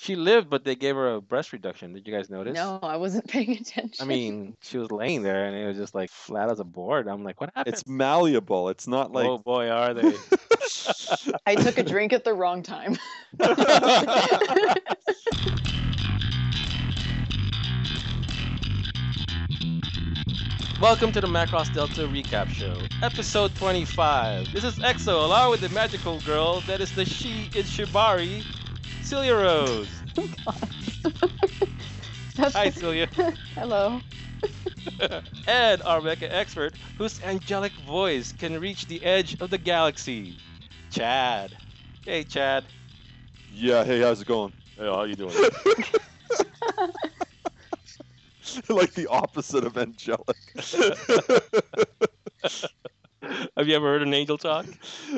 She lived, but they gave her a breast reduction. Did you guys notice? No, I wasn't paying I attention. mean, she was laying there and it was just like flat as a board. I'm like, what happened? It's malleable. It's not like. Oh boy, are they? I took a drink at the wrong time. Welcome to the Macross Delta Recap Show, episode 25. This is EXO, along with the magical girl that is the she in Shibari, Celia Rose. Hi, Celia. Hello. And our mecha expert, whose angelic voice can reach the edge of the galaxy, Chad. Hey, Chad. Yeah, hey, how's it going? Hey, how you doing? Like the opposite of angelic. Have you ever heard an angel talk?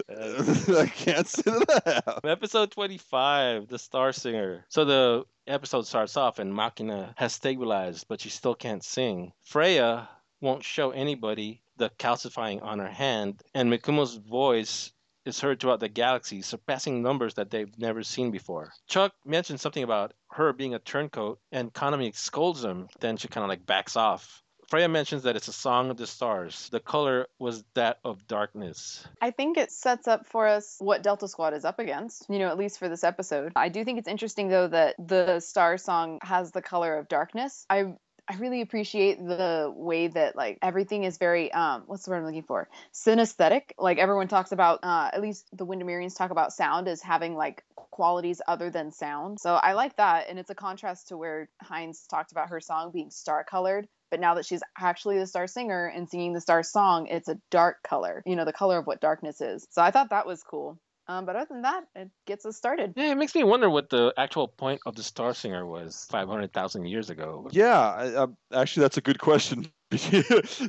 I can't say that I have. Episode 25, The Star Singer. So the episode starts off and Machina has stabilized, but she still can't sing. Freya won't show anybody the calcifying on her hand, and Mikumo's voice is heard throughout the galaxy, surpassing numbers that they've never seen before. Chuck mentioned something about her being a turncoat, and Konami scolds him. Then she kind of like backs off. Freya mentions that it's a song of the stars. The color was that of darkness. I think it sets up for us what Delta Squad is up against, at least for this episode. I do think it's interesting, though, that the Star Song has the color of darkness. I really appreciate the way that like everything is very what's the word I'm looking for? Synesthetic. Like everyone talks about at least the Windermerians talk about sound as having like qualities other than sound. So I like that, and it's a contrast to where Heinz talked about her song being star colored. But now that she's actually the star singer and singing the star song, it's a dark color, the color of what darkness is. So I thought that was cool. But other than that, it gets us started. Yeah, it makes me wonder what the actual point of the Star Singer was 500,000 years ago. Yeah, actually, that's a good question.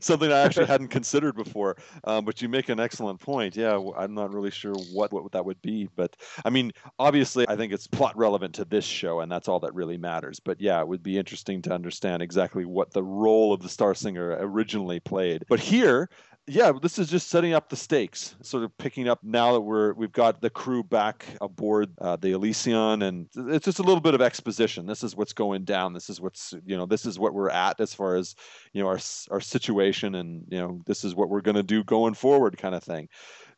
Something I actually hadn't considered before. But you make an excellent point. Yeah, I'm not really sure what that would be. But I mean, obviously, I think it's plot relevant to this show, and that's all that really matters. But yeah, it would be interesting to understand exactly what the role of the Star Singer originally played. But here, yeah, this is just setting up the stakes, sort of picking up now that we've got the crew back aboard the Elysion, and it's just a little bit of exposition. This is what's going down. This is what's this is what we're at as far as our situation, and this is what we're going to do going forward, kind of thing.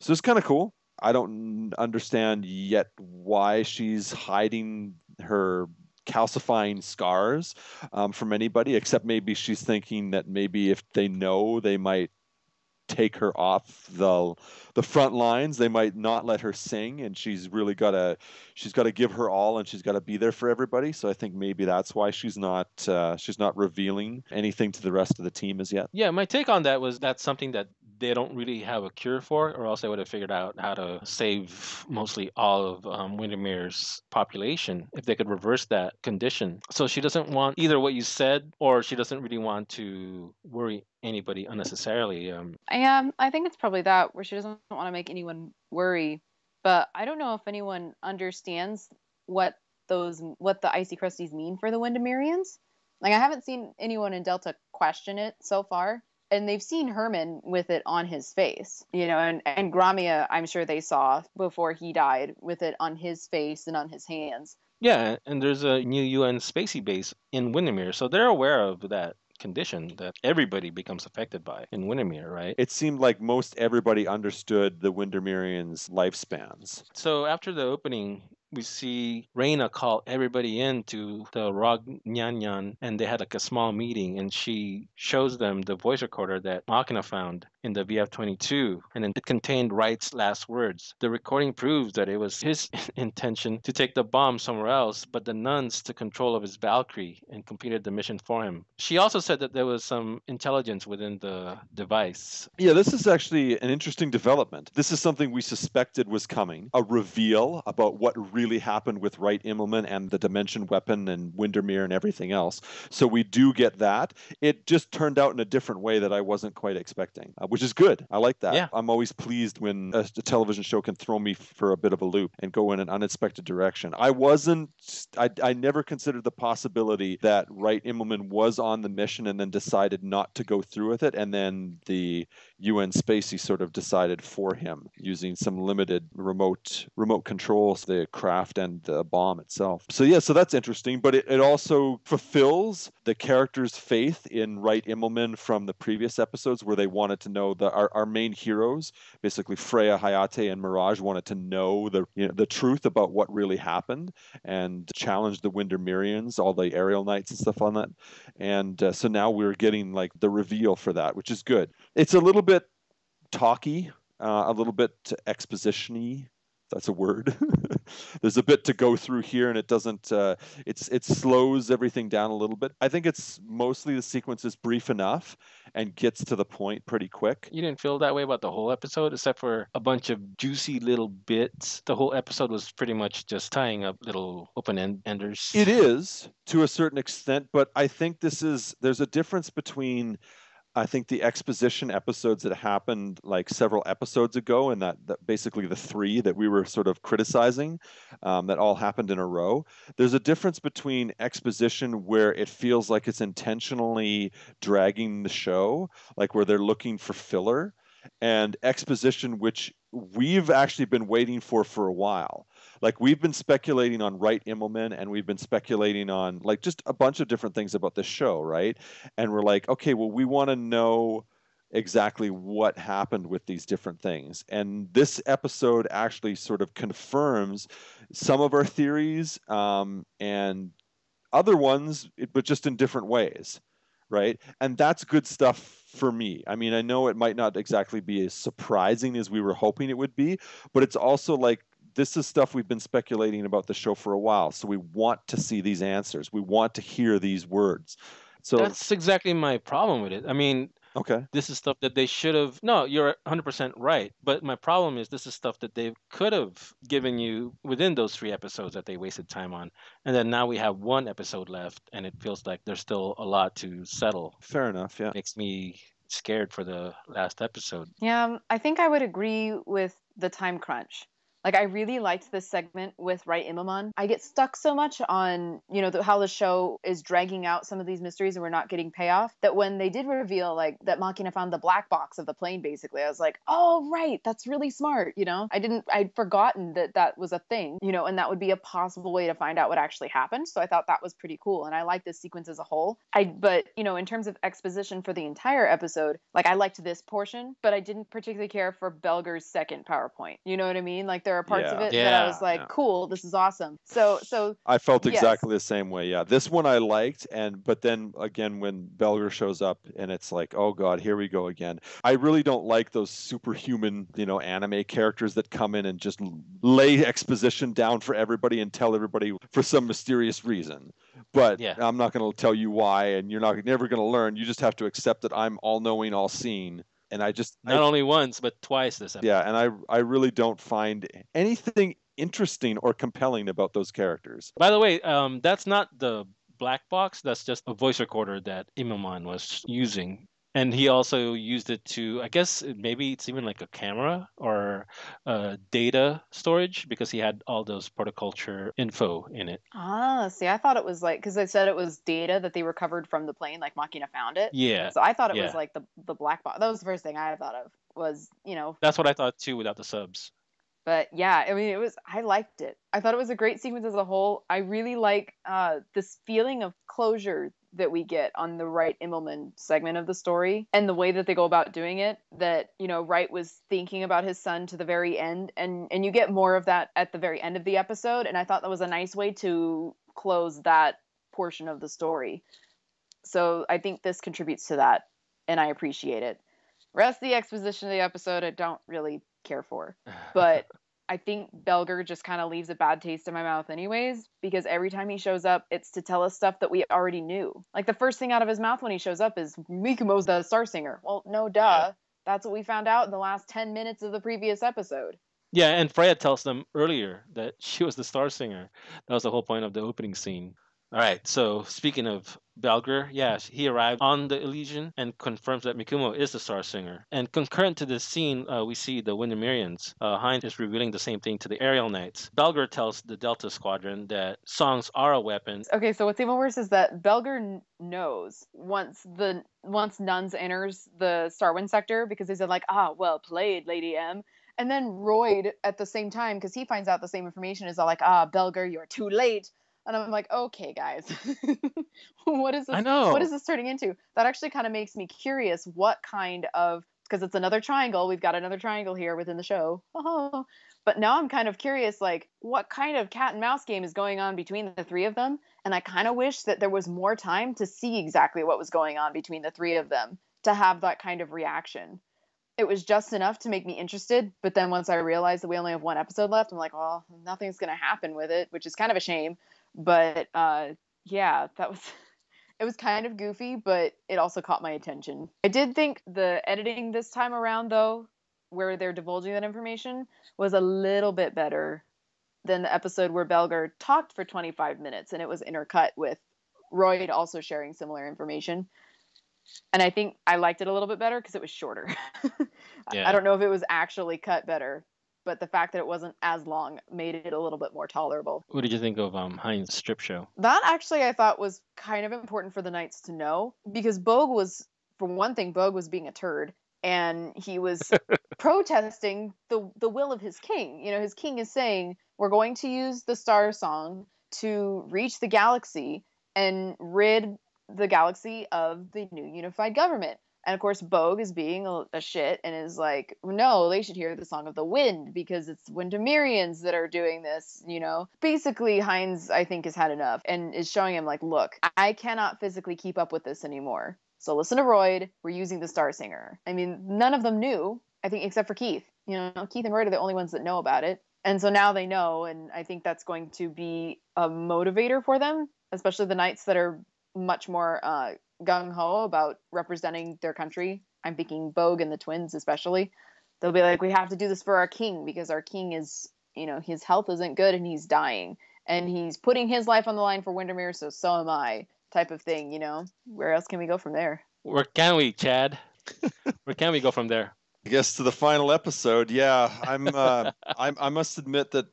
So it's kind of cool. I don't understand yet why she's hiding her calcifying scars from anybody, except maybe she's thinking that maybe if they know, they might take her off the front lines. They might not let her sing, and she's got to give her all, and she's got to be there for everybody. So I think maybe that's why she's not revealing anything to the rest of the team as yet. Yeah, my take on that was that's something that they don't really have a cure for, or else they would have figured out how to save mostly all of Windermere's population if they could reverse that condition. So she doesn't want either what you said, or she doesn't really want to worry anybody unnecessarily. I think it's probably that, where she doesn't want to make anyone worry. But I don't know if anyone understands what the Icy Crusties mean for the Windermerians. Like, I haven't seen anyone in Delta question it so far. And they've seen Herman with it on his face, and Gromia, I'm sure they saw before he died with it on his face and on his hands. Yeah, and there's a new UN spacey base in Windermere, so they're aware of that condition that everybody becomes affected by in Windermere, right? It seemed like most everybody understood the Windermerians' lifespans. So after the opening, we see Reina call everybody in to the Rognyanyan, and they had like a small meeting, and she shows them the voice recorder that Machina found in the VF-22, and it contained Wright's last words. The recording proves that it was his intention to take the bomb somewhere else, but the nuns took control of his Valkyrie and completed the mission for him. She also said that there was some intelligence within the device. Yeah, this is actually an interesting development. This is something we suspected was coming, a reveal about what really happened with Wright Immelman and the Dimension Weapon and Windermere and everything else. So we do get that. It just turned out in a different way that I wasn't quite expecting, which is good. I like that. Yeah. I'm always pleased when a television show can throw me for a bit of a loop and go in an unexpected direction. I never considered the possibility that Wright Immelman was on the mission and then decided not to go through with it, and then the UN Spacey sort of decided for him using some limited remote controls, the craft craft and the bomb itself. So yeah, so that's interesting, but it also fulfills the character's faith in Wright Immelman from the previous episodes, where they wanted to know our main heroes, basically Freya, Hayate, and Mirage, wanted to know the truth about what really happened and challenge the Windermerians, all the aerial knights and stuff on that. And so now we're getting like the reveal for that, which is good. It's a little bit talky, a little bit exposition-y. That's a word. There's a bit to go through here, and it doesn't. It slows everything down a little bit. I think it's mostly the sequence is brief enough and gets to the point pretty quick. You didn't feel that way about the whole episode, except for a bunch of juicy little bits. The whole episode was pretty much just tying up little enders. It is to a certain extent, but I think there's a difference between, I think, the exposition episodes that happened like several episodes ago, and that basically the three that we were sort of criticizing, that all happened in a row. There's a difference between exposition where it feels like it's intentionally dragging the show, like where they're looking for filler, and exposition which we've actually been waiting for a while. Like we've been speculating on Wright Immelman, and we've been speculating on like just a bunch of different things about this show, right? And we're like, okay, well, we want to know exactly what happened with these different things. And this episode actually sort of confirms some of our theories, and other ones, but just in different ways, right? And that's good stuff for me. I mean, I know it might not exactly be as surprising as we were hoping it would be, but it's also like, this is stuff we've been speculating about the show for a while. So we want to see these answers. We want to hear these words. So that's exactly my problem with it. I mean, okay, this is stuff that they should have. No, you're 100% right. But my problem is this is stuff that they could have given you within those 3 episodes that they wasted time on. And then now we have 1 episode left, and it feels like there's still a lot to settle. Fair enough. Yeah. Makes me scared for the last episode. Yeah, I think I would agree with the time crunch. Like, I really liked this segment with Wright Immelman. I get stuck so much on, how the show is dragging out some of these mysteries and we're not getting payoff, that when they did reveal, like, that Machina found the black box of the plane, basically, I was like, oh, right, that's really smart, I'd forgotten that was a thing, and that would be a possible way to find out what actually happened. So I thought that was pretty cool, and I like this sequence as a whole. But, in terms of exposition for the entire episode, like, I liked this portion, but I didn't particularly care for Belger's second PowerPoint. You know what I mean? Like, there are parts of it that I was like, cool, this is awesome. So I felt exactly the same way. Yeah, this one I liked, but then again when Belger shows up and it's like, oh god, here we go again. I really don't like those superhuman, anime characters that come in and just lay exposition down for everybody and tell everybody for some mysterious reason. But I'm not going to tell you why, and you're never going to learn. You just have to accept that I'm all knowing, all seeing. And I only once, but twice this episode. Yeah, and I really don't find anything interesting or compelling about those characters. By the way, that's not the black box. That's just a voice recorder that Immelman was using. And he also used it to, I guess maybe it's even like a camera or data storage, because he had all those horticulture info in it. Ah, see, I thought it was like, because they said it was data that they recovered from the plane, like Machina found it. Yeah. So I thought it was like the black box. That was the first thing I thought of was, That's what I thought too without the subs. But yeah, I mean, I liked it. I thought it was a great sequence as a whole. I really like this feeling of closure that we get on the Wright Immelman segment of the story, and the way that they go about doing it, that, Wright was thinking about his son to the very end, and you get more of that at the very end of the episode, and I thought that was a nice way to close that portion of the story. So I think this contributes to that, and I appreciate it. Rest of the exposition of the episode, I don't really care for. But I think Belger just kind of leaves a bad taste in my mouth anyways, because every time he shows up, it's to tell us stuff that we already knew. Like, the first thing out of his mouth when he shows up is, Mikumo's the Star Singer. Well, no, duh. Yeah. That's what we found out in the last 10 minutes of the previous episode. Yeah, and Freya tells them earlier that she was the Star Singer. That was the whole point of the opening scene. All right, so speaking of Belger, he arrived on the Elysian and confirms that Mikumo is the Star Singer. And concurrent to this scene, we see the Windermerians. Heinz is revealing the same thing to the Aerial Knights. Belger tells the Delta Squadron that songs are a weapon. Okay, so what's even worse is that Belger knows once Nuns enters the Starwind sector, because they said like, well played, Lady M. And then Royd at the same time, because he finds out the same information, is all like, ah, Belger, you're too late. And I'm like, okay, guys, what is I this? What know. is this turning into? That actually kind of makes me curious what kind of, because it's another triangle. We've got another triangle here within the show. Oh, but now I'm kind of curious, like, what kind of cat and mouse game is going on between the three of them? And I kind of wish that there was more time to see exactly what was going on between the three of them to have that kind of reaction. It was just enough to make me interested, but then once I realized that we only have one episode left, I'm like, well, nothing's going to happen with it, which is kind of a shame. But yeah, that was it was kind of goofy, but it also caught my attention. I did think the editing this time around, though, where they're divulging that information, was a little bit better than the episode where Belger talked for 25 minutes and it was intercut with Royd also sharing similar information. And I think I liked it a little bit better because it was shorter. Yeah. I don't know if it was actually cut better, but the fact that it wasn't as long made it a little bit more tolerable. What did you think of Heinz strip show? That actually I thought was kind of important for the Knights to know, because Bogue was, for one thing, Bogue was being a turd, and he was protesting the will of his king. You know, his king is saying, we're going to use the Star Song to reach the galaxy and rid the galaxy of the new unified government. And of course, Bogue is being a shit and is like, no, they should hear the Song of the Wind because it's Windermerians that are doing this, you know? Basically, Heinz, I think, has had enough and is showing him, like, look, I cannot physically keep up with this anymore. So listen to Royd, we're using the Star Singer. I mean, none of them knew, I think, except for Keith. You know, Keith and Royd are the only ones that know about it. And so now they know, and I think that's going to be a motivator for them, especially the Knights that are much more gung-ho about representing their country. I'm thinking Bogue and the twins especially. They'll be like, we have to do this for our king because our king is, you know, his health isn't good and he's dying. And he's putting his life on the line for Windermere, so am I, type of thing, you know? Where else can we go from there? Where can we, Chad? Where can we go from there? I guess to the final episode. Yeah, I must admit that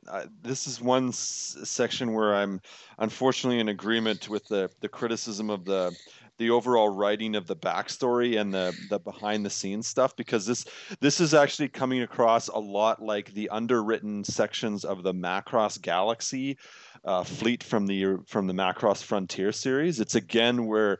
this is one section where I'm unfortunately in agreement with the criticism of the overall writing of the backstory and the behind the scenes stuff, because this is actually coming across a lot like the underwritten sections of the Macross Galaxy fleet from the Macross Frontier series. It's again where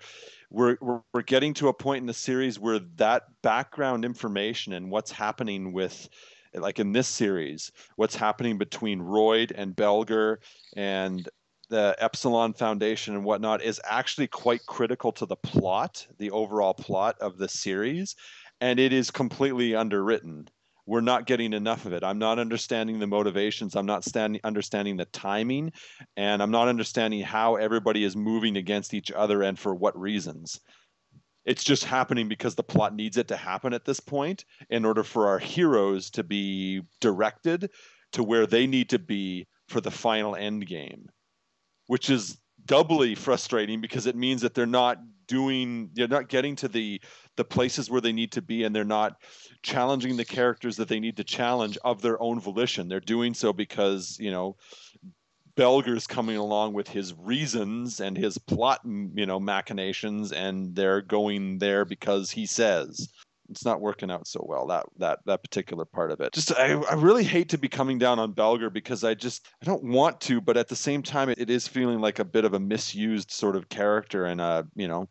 we're getting to a point in the series where that background information and what's happening with, like in this series, what's happening between Royd and Belger and the Epsilon Foundation and whatnot is actually quite critical to the plot, the overall plot of the series, and it is completely underwritten. We're not getting enough of it. I'm not understanding the motivations. I'm not understanding the timing, and I'm not understanding how everybody is moving against each other and for what reasons. It's just happening because the plot needs it to happen at this point in order for our heroes to be directed to where they need to be for the final end game, which is doubly frustrating because it means that they're not getting to the places where they need to be, and they're not challenging the characters that they need to challenge of their own volition. They're doing so because, you know, Belger's coming along with his reasons and his plot, you know, machinations, and they're going there because he says. It's not working out so well, that particular part of it. Just I really hate to be coming down on Belger because I don't want to, but at the same time it is feeling like a bit of a misused sort of character, and you know,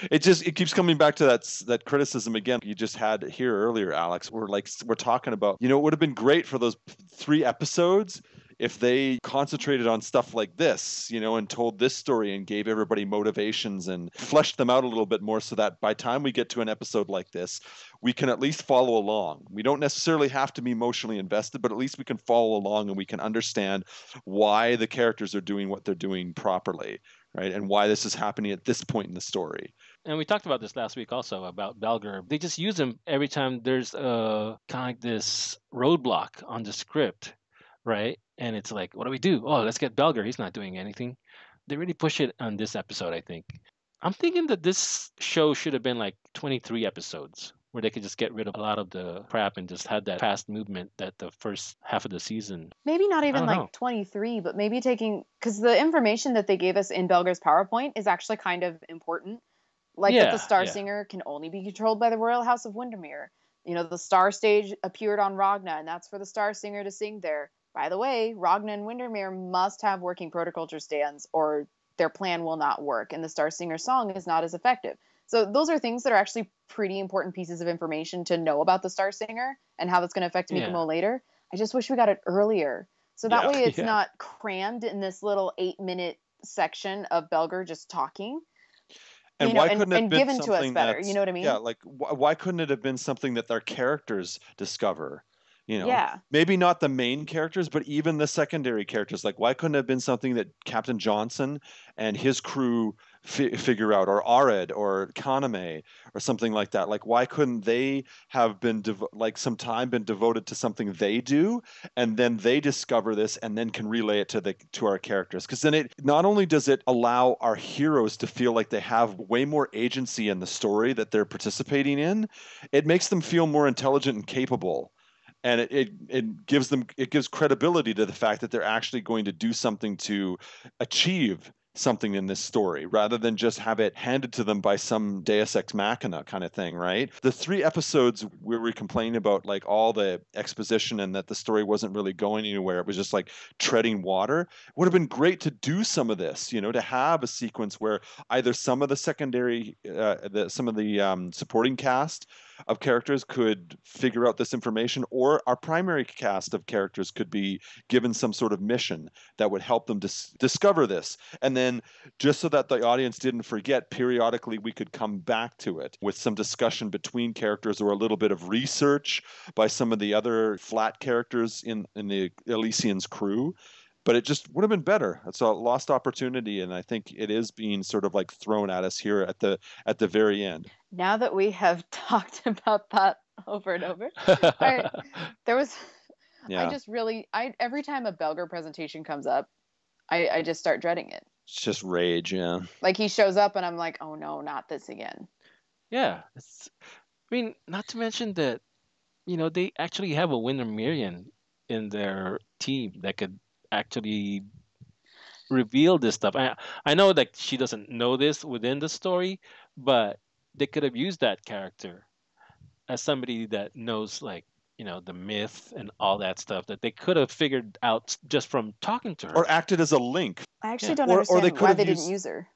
it keeps coming back to that criticism again you just had here earlier, Alex. We're talking about, you know, it would have been great for those 3 episodes if they concentrated on stuff like this, you know, and told this story and gave everybody motivations and fleshed them out a little bit more, so that by the time we get to an episode like this, we can at least follow along. We don't necessarily have to be emotionally invested, but at least we can follow along and we can understand why the characters are doing what they're doing properly, right? And why this is happening at this point in the story. And we talked about this last week also about Belger. They just use him every time there's kind of like this roadblock on the script, right? And it's like, what do we do? Oh, let's get Belger. He's not doing anything. They really push it on this episode, I think. I'm thinking that this show should have been like 23 episodes, where they could just get rid of a lot of the crap and just had that fast movement that the first half of the season. Maybe not I even don't like know. 23, but maybe taking, because the information that they gave us in Belger's PowerPoint is actually kind of important. Like that the Star Yeah. Singer can only be controlled by the Royal House of Windermere, The star stage appeared on Ragna, and that's for the Star Singer to sing there. By the way, Ragna and Windermere must have working protoculture stands, or their plan will not work, and the Star Singer song is not as effective. So those are things that are actually pretty important pieces of information to know about the Star Singer and how that's going to affect Mikomo later. I just wish we got it earlier. So that way it's not crammed in this little 8-minute section of Belger just talking. And why couldn't it have been given to us something better? You know what I mean? Yeah, like why couldn't it have been something that their characters discover? Yeah. Maybe not the main characters, but even the secondary characters. Like, why couldn't it have been something that Captain Johnson and his crew figure out, or Arid or Kaname or something like that? Like, why couldn't they have been some time been devoted to something they do, and then they discover this and then can relay it to our characters? Because then it not only does it allow our heroes to feel like they have way more agency in the story that they're participating in, it makes them feel more intelligent and capable. And it gives credibility to the fact that they're actually going to do something to achieve something in this story, rather than just have it handed to them by some Deus Ex Machina kind of thing, right? The 3 episodes where we complained about like all the exposition and that the story wasn't really going anywhere, it was just like treading water. It would have been great to do some of this, to have a sequence where either some of the secondary, some of the supporting cast of characters could figure out this information, or our primary cast of characters could be given some sort of mission that would help them discover this. And then, just so that the audience didn't forget, periodically we could come back to it with some discussion between characters, or a little bit of research by some of the other flat characters in the Elysian's crew. But it just would have been better. It's a lost opportunity, and I think it is being sort of like thrown at us here at the very end. Now that we have talked about that over and over, there was, I just really, every time a Belger presentation comes up, I just start dreading it. It's just rage, yeah. Like, he shows up and I'm like, oh no, not this again. Yeah. Not to mention that, they actually have a Windermerian in their team that could actually reveal this stuff. I know that she doesn't know this within the story, but they could have used that character as somebody that knows, like, the myth and all that stuff that they could have figured out just from talking to her, or acted as a link. I actually don't understand why they didn't use her,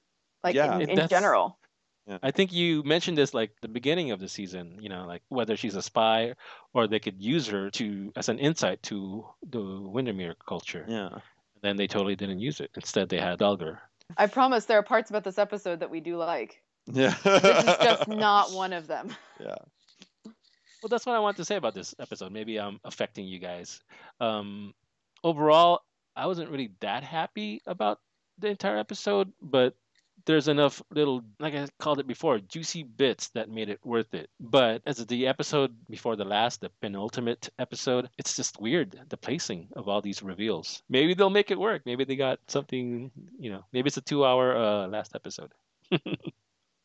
like, in general. Yeah. I think you mentioned this like the beginning of the season, like whether she's a spy, or they could use her as an insight to the Windermere culture. Yeah. Then they totally didn't use it. Instead, they had Belger. I promise there are parts about this episode that we do like. Yeah. This is just not one of them. Yeah. Well, that's what I want to say about this episode. Maybe I'm affecting you guys. Overall, I wasn't really that happy about the entire episode, but there's enough little, like I called it before, juicy bits that made it worth it. But as the episode before the last, the penultimate episode, it's just weird, the placing of all these reveals. Maybe they'll make it work. Maybe they got something, maybe it's a 2-hour last episode.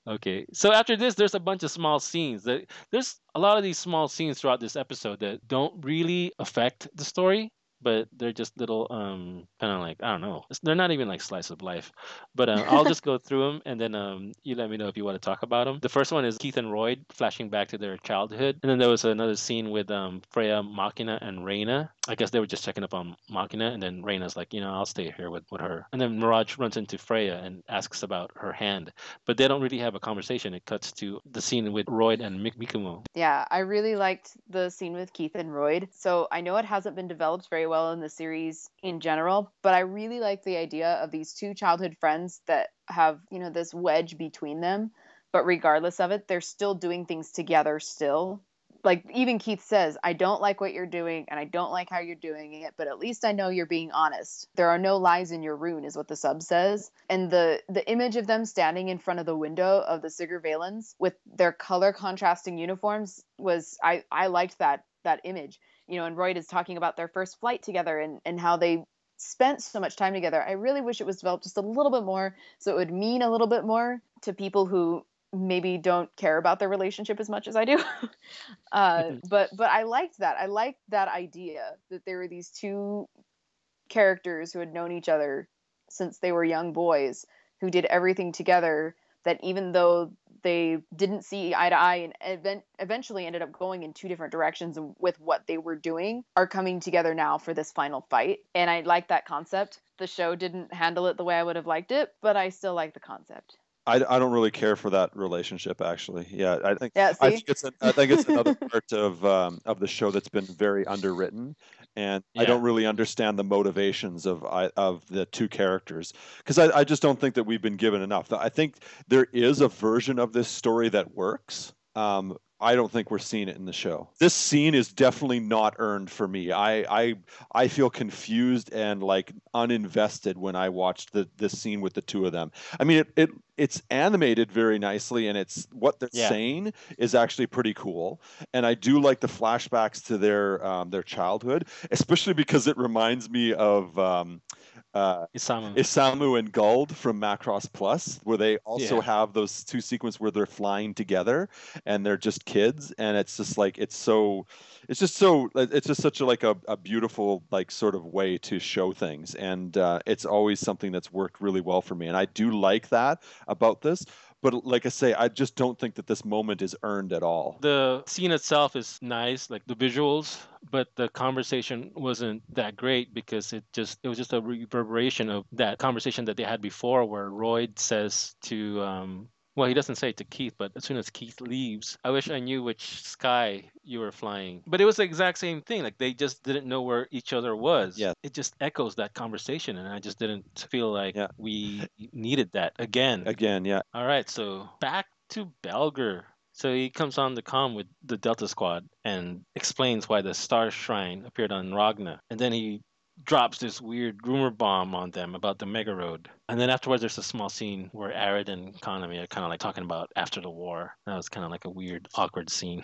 Okay, so after this, there's a bunch of small scenes. There's a lot of these small scenes throughout this episode that don't really affect the story, but they're just little, kind of like, I don't know. They're not even like slice of life. But I'll just go through them, and then you let me know if you want to talk about them. The first one is Keith and Royd flashing back to their childhood. And then there was another scene with Freya, Machina, and Reyna. I guess they were just checking up on Machina, and then Reyna's like, I'll stay here with her. And then Mirage runs into Freya and asks about her hand. But they don't really have a conversation. It cuts to the scene with Royd and Mikumo. Yeah, I really liked the scene with Keith and Royd. So I know it hasn't been developed very well in the series in general, but I really like the idea of these two childhood friends that have, this wedge between them. But regardless of it, they're still doing things together still. Like, even Keith says, I don't like what you're doing, and I don't like how you're doing it, but at least I know you're being honest. There are no lies in your rune, is what the sub says. And the image of them standing in front of the window of the Sigurd Valens with their color contrasting uniforms was, I liked that image. And Royd is talking about their first flight together and how they spent so much time together. I really wish it was developed just a little bit more, so it would mean a little bit more to people maybe don't care about their relationship as much as I do. But I liked that. I liked that idea that there were these two characters who had known each other since they were young boys, who did everything together, that even though they didn't see eye to eye and eventually ended up going in two different directions with what they were doing, are coming together now for this final fight. And I like that concept. The show didn't handle it the way I would have liked it, but I still like the concept. I don't really care for that relationship, actually. Yeah, Yeah, see? I think it's another part of the show that's been very underwritten, and I Yeah. don't really understand the motivations of the two characters, because I just don't think that we've been given enough. I think there is a version of this story that works. I don't think we're seeing it in the show. This scene is definitely not earned for me. I feel confused and like uninvested when I watched this scene with the two of them. I mean, it's animated very nicely, and it's what they're Yeah. saying is actually pretty cool. And I do like the flashbacks to their childhood, especially because it reminds me of Isamu and Guld from Macross Plus, where they also Yeah. have those two sequences where they're flying together and they're just kids, and it's just like it's just such a beautiful like sort of way to show things, and it's always something that's worked really well for me, and I do like that about this. But like I say, I just don't think that this moment is earned at all. The scene itself is nice, like the visuals, but the conversation wasn't that great because it was just a reverberation of that conversation that they had before, where Royd says to well, he doesn't say it to Keith, but as soon as Keith leaves, I wish I knew which sky you were flying. But it was the exact same thing. Like they just didn't know where each other was. Yeah. It just echoes that conversation, and I just didn't feel like Yeah. we needed that again. Again, yeah. All right, so back to Belger. So he comes on the comm with the Delta Squad and explains why the Star Shrine appeared on Ragna. And then he drops this weird rumor bomb on them about the Mega Road. And then afterwards, there's a small scene where Arid and Konami are kind of like talking about after the war. That was kind of like a weird, awkward scene.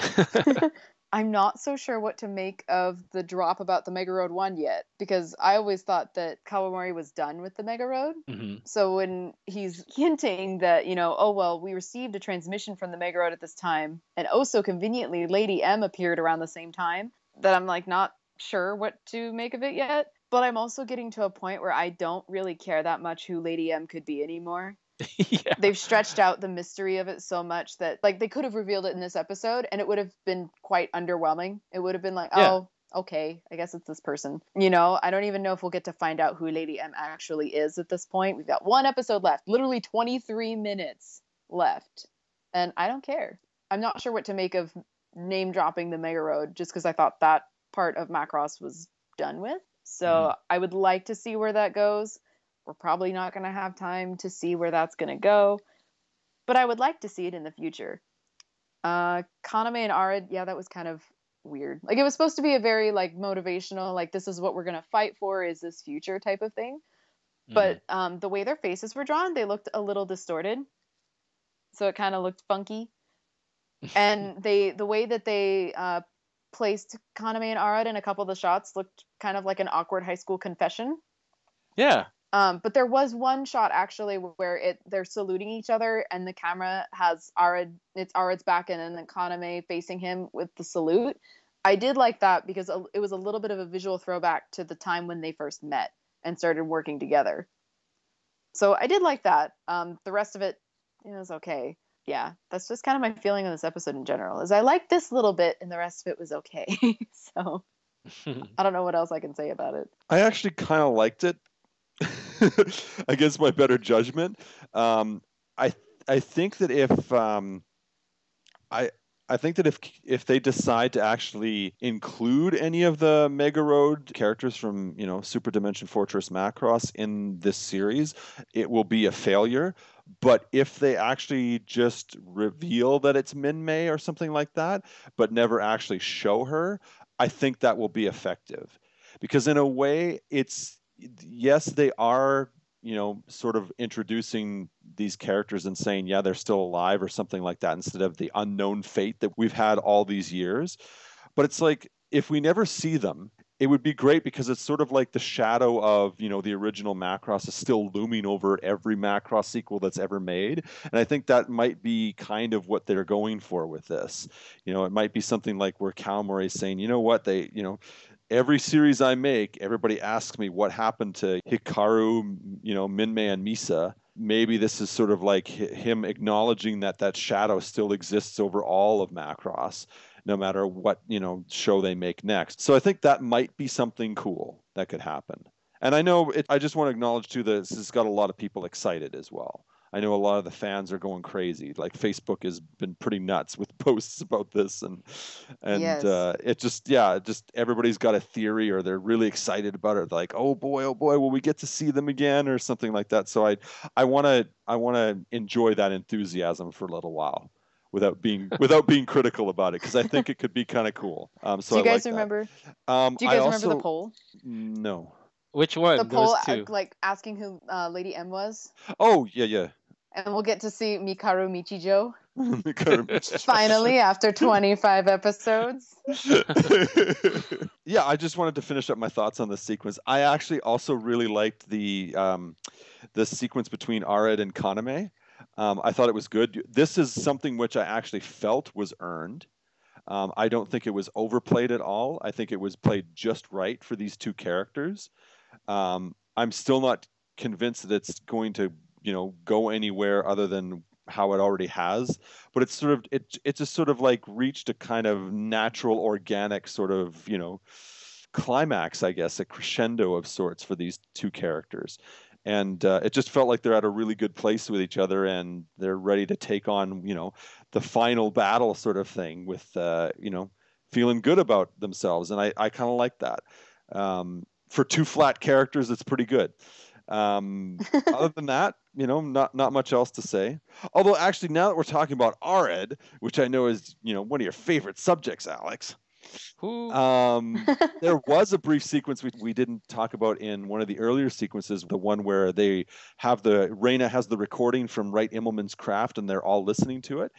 I'm not so sure what to make of the drop about the Mega Road 1 yet, because I always thought that Kawamori was done with the Mega Road. Mm-hmm. So when he's hinting that, oh, well, we received a transmission from the Mega Road at this time, and oh, so conveniently, Lady M appeared around the same time, that I'm like not sure what to make of it yet. But I'm also getting to a point where I don't really care that much who Lady M could be anymore. Yeah. They've stretched out the mystery of it so much that like they could have revealed it in this episode and it would have been quite underwhelming. It would have been like, oh, okay, I guess it's this person. I don't even know if we'll get to find out who Lady M actually is at this point. We've got one episode left, literally 23 minutes left, and I don't care. I'm not sure what to make of name dropping the Mega Road just because I thought that part of Macross was done with. So I would like to see where that goes. We're probably not going to have time to see where that's going to go, but I would like to see it in the future. Kaname and Arid, yeah, that was kind of weird. Like it was supposed to be a very like motivational, like this is what we're going to fight for, is this future type of thing. But the way their faces were drawn, they looked a little distorted. So it kind of looked funky. And the way that they placed Kaname and Arid in a couple of the shots looked kind of like an awkward high school confession. Yeah. But there was one shot actually where they're saluting each other and the camera has Arid's back and then Kaname facing him with the salute. I did like that because it was a little bit of a visual throwback to the time when they first met and started working together. So I did like that. The rest of it was okay. Yeah, that's just kind of my feeling on this episode in general, is I liked this little bit and the rest of it was okay. So I don't know what else I can say about it. I actually kind of liked it. Against my better judgment. I think that I think that if they decide to actually include any of the Mega Road characters from Super Dimension Fortress Macross in this series, it will be a failure. But if they actually just reveal that it's Minmay or something like that, but never actually show her, I think that will be effective. Because in a way, yes, they are, sort of introducing these characters and saying, yeah, they're still alive or something like that, instead of the unknown fate that we've had all these years. But it's like, if we never see them, it would be great because it's sort of like the shadow of, the original Macross is still looming over every Macross sequel that's ever made. And I think that might be kind of what they're going for with this. It might be something like where Kawamori is saying, what, every series I make, everybody asks me what happened to Hikaru, Minmay, and Misa. maybe this is sort of like him acknowledging that that shadow still exists over all of Macross, no matter what, show they make next. So I think that might be something cool that could happen. And I know I just want to acknowledge too that this has got a lot of people excited as well. I know a lot of the fans are going crazy. Like Facebook has been pretty nuts with posts about this, and Yes. it just everybody's got a theory or they're really excited about it. Like, oh boy, will we get to see them again or something like that. So I want to enjoy that enthusiasm for a little while without being critical about it, because I think it could be kind of cool. So Do you I guys like that. remember? Do Do you guys remember the poll? No. Which The one? There was poll, two. like asking who Lady M was, Oh yeah. and we'll get to see Mikaru Michijo Finally. finally after 25 episodes. Yeah, I just wanted to finish up my thoughts on the sequence. I actually also really liked the sequence between Arid and Kaname. I thought it was good. This is something which I actually felt was earned. I don't think it was overplayed at all. I think it was played just right for these two characters. I'm still not convinced that it's going to, go anywhere other than how it already has. But it's sort of it just sort of like reached a kind of natural, organic sort of, climax, I guess, a crescendo of sorts for these two characters. And it just felt like they're at a really good place with each other, and they're ready to take on, the final battle sort of thing with, feeling good about themselves. And I kind of like that. For two flat characters, it's pretty good. Other than that, not much else to say. Although, actually, now that we're talking about Arid, which I know is, one of your favorite subjects, Alex. Who? There was a brief sequence we didn't talk about in one of the earlier sequences, the one where Reyna has the recording from Wright Immelman's craft and they're all listening to it.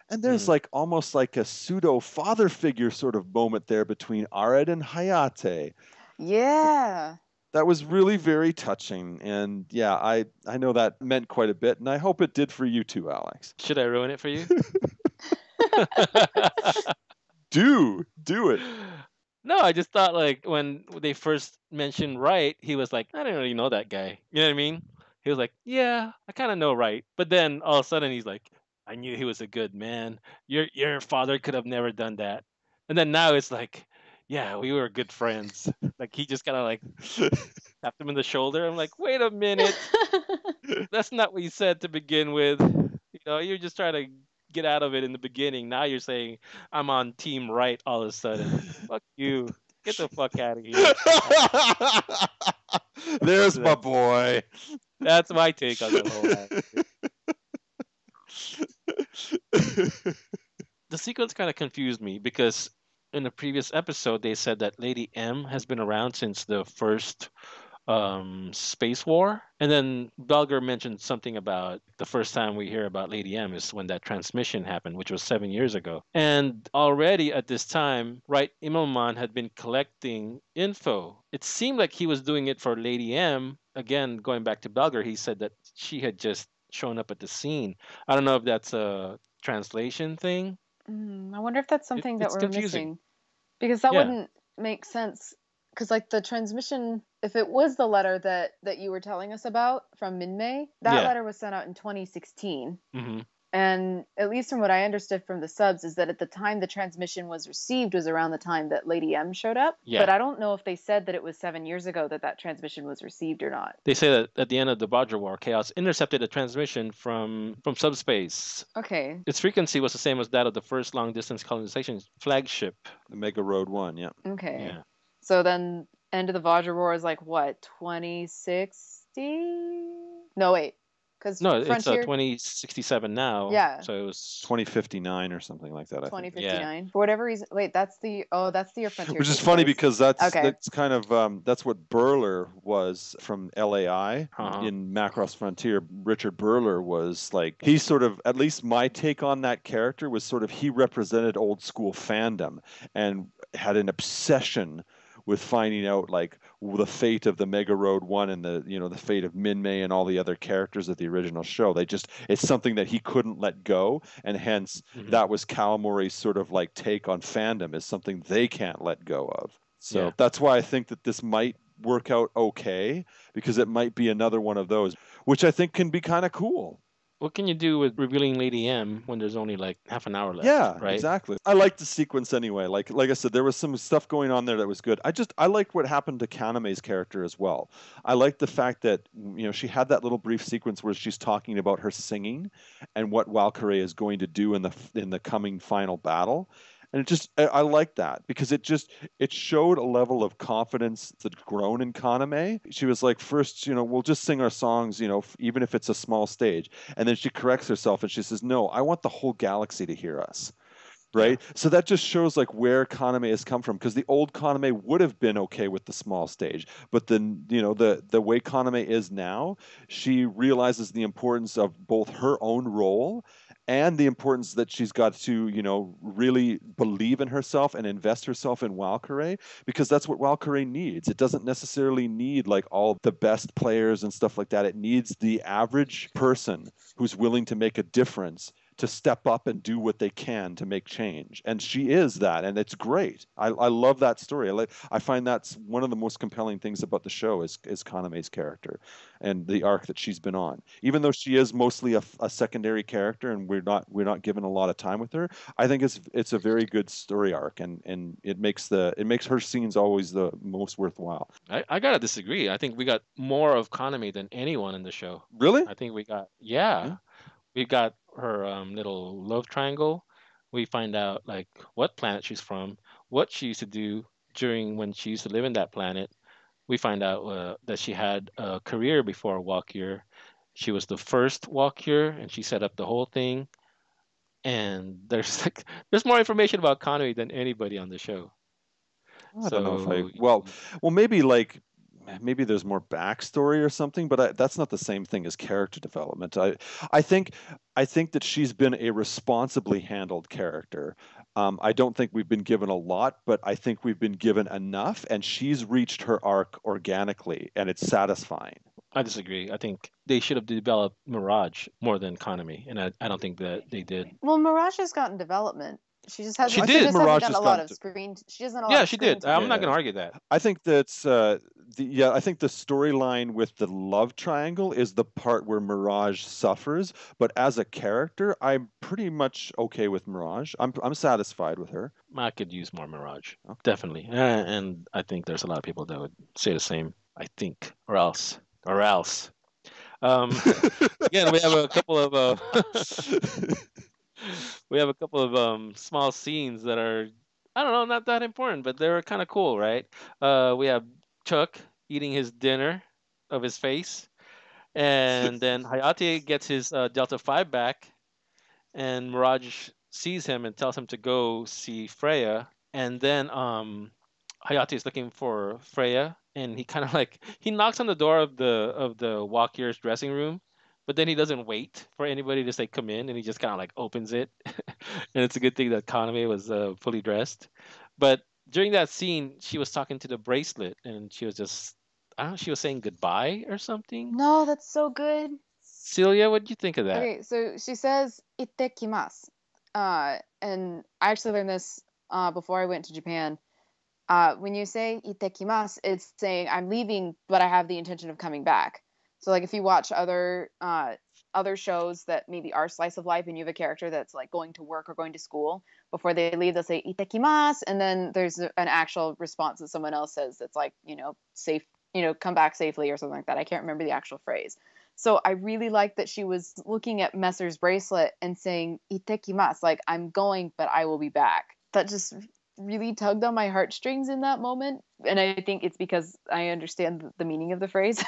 And there's like almost like a pseudo father figure sort of moment there between Arid and Hayate. Yeah. That was really very touching. And yeah, I know that meant quite a bit. And I hope it did for you too, Alex. Should I ruin it for you? Do it. No, I just thought like when they first mentioned Wright, he was like, I don't really know that guy. You know what I mean? He was like, yeah, I kind of know Wright. But then all of a sudden he's like, I knew he was a good man. Your father could have never done that. And then now it's like, yeah, we were good friends. Like he just kind of like tapped him in the shoulder. I'm like, wait a minute, that's not what you said to begin with. You're just trying to get out of it in the beginning. Now you're saying I'm on team right all of a sudden. Fuck you. Get the fuck out of here. There's my boy. That's my take on the whole matter. The sequence kind of confused me because in the previous episode they said that Lady M has been around since the first space war, and then Belger mentioned something about the first time we hear about Lady M is when that transmission happened, which was 7 years ago. And already at this time, Wright Immelman had been collecting info. It seemed like he was doing it for Lady M. Again, going back to Belger, he said that she had just shown up at the scene. I don't know if that's a translation thing. I wonder if that's something that It's we're confusing. missing, because that Yeah. wouldn't make sense. Because like the transmission, if it was the letter that you were telling us about from Minmay, that Yeah. letter was sent out in 2016. Mm-hmm. And at least from what I understood from the subs is that at the time the transmission was received was around the time that Lady M showed up. Yeah. But I don't know if they said that it was 7 years ago that transmission was received or not. They say that at the end of the Bodger War, Chaos intercepted a transmission from subspace. Okay. Its frequency was the same as that of the first long-distance colonization flagship. The Mega Road 1, yeah. Okay. Yeah. So then end of the Vajra War is like what, 2060? No, wait. Because No, Frontier... it's 2067 now. Yeah. So it was 2059 or something like that, I think. 2059. For whatever reason. Wait, that's the year Frontier. Which is funny because that's Okay. kind of that's what Burler was from LAI in Macross Frontier. Richard Burler was like, he sort of, at least my take on that character was sort of, he represented old school fandom and had an obsession with finding out like the fate of the Mega Road 1 and the fate of Minmay and all the other characters of the original show. It's something that he couldn't let go, and hence that was Kalamori's sort of like take on fandom, is something they can't let go of. So that's why I think that this might work out okay, because it might be another one of those, which I think can be kind of cool. What can you do with revealing Lady M when there's only like half an hour left, Yeah, right? exactly. I liked the sequence anyway. Like I said, there was some stuff going on there that was good. I liked what happened to Kaname's character as well. I liked the fact that she had that little brief sequence where she's talking about her singing and what Valkyrie is going to do in the coming final battle. And I like that because it showed a level of confidence that had grown in Kaname. She was like, first, we'll just sing our songs, even if it's a small stage. And then she corrects herself and she says, no, I want the whole galaxy to hear us. Yeah. Right. So that just shows like where Kaname has come from, because the old Kaname would have been okay with the small stage. But then, the way Kaname is now, she realizes the importance of both her own role and the importance that she's got to, really believe in herself and invest herself in Valkyrie, because that's what Valkyrie needs. It doesn't necessarily need like all the best players and stuff like that. It needs the average person who's willing to make a difference to step up and do what they can to make change. And she is that, and it's great. I love that story. I find that's one of the most compelling things about the show is Kaname's character and the arc that she's been on. Even though she is mostly a secondary character and we're not given a lot of time with her, I think it's a very good story arc, and it makes her scenes always the most worthwhile. I gotta disagree. I think we got more of Kaname than anyone in the show. Really? I think we got, Yeah. we got her little love triangle. We find out like what planet she's from, what she used to do during when she used to live in that planet. We find out that she had a career before Walkyer. She was the first Walkyer, and she set up the whole thing. And there's like there's more information about Conway than anybody on the show. I don't know if I So well maybe there's more backstory or something, but that's not the same thing as character development. I think I think that she's been a responsibly handled character. I don't think we've been given a lot, but I think we've been given enough, and she's reached her arc organically, and it's satisfying. I disagree. I think they should have developed Mirage more than Konami, and I don't think that they did. Well, Mirage has gotten development. She just hasn't. She I did. think She just Mirage hasn't done has a lot gotten of to, screen. She hasn't done a lot Yeah, of she screen did. I'm time. not yeah. going to argue that. I think that's I think the storyline with the love triangle is the part where Mirage suffers, but as a character, I'm pretty much okay with Mirage. I'm satisfied with her. I could use more Mirage, Okay. definitely, and I think there's a lot of people that would say the same. I think, or else. Um, again, we have a couple of we have a couple of small scenes that are I don't know, not that important, but they're kind of cool, right? We have Chuck eating his dinner of his face, and then Hayate gets his Delta 5 back, and Mirage sees him and tells him to go see Freya, and then Hayate is looking for Freya, and he kind of like he knocks on the door of the Walkier's dressing room, but then he doesn't wait for anybody to say come in, and he just kind of like opens it, and it's a good thing that Kaname was fully dressed. But during that scene, she was talking to the bracelet, and she was just I don't know, she was saying goodbye or something. No, that's so good. Celia, what do you think of that? Okay, so she says "ittekimasu," and I actually learned this before I went to Japan. When you say "ittekimasu," it's saying I'm leaving, but I have the intention of coming back. So, like, if you watch other shows that maybe are slice of life, and you have a character that's like going to work or going to school, before they leave, they'll say "ittekimasu," and then there's an actual response that someone else says that's like, safe, come back safely or something like that. I can't remember the actual phrase. So I really like that she was looking at Messer's bracelet and saying "ittekimasu," like I'm going, but I will be back. That just really tugged on my heartstrings in that moment, and I think it's because I understand the meaning of the phrase.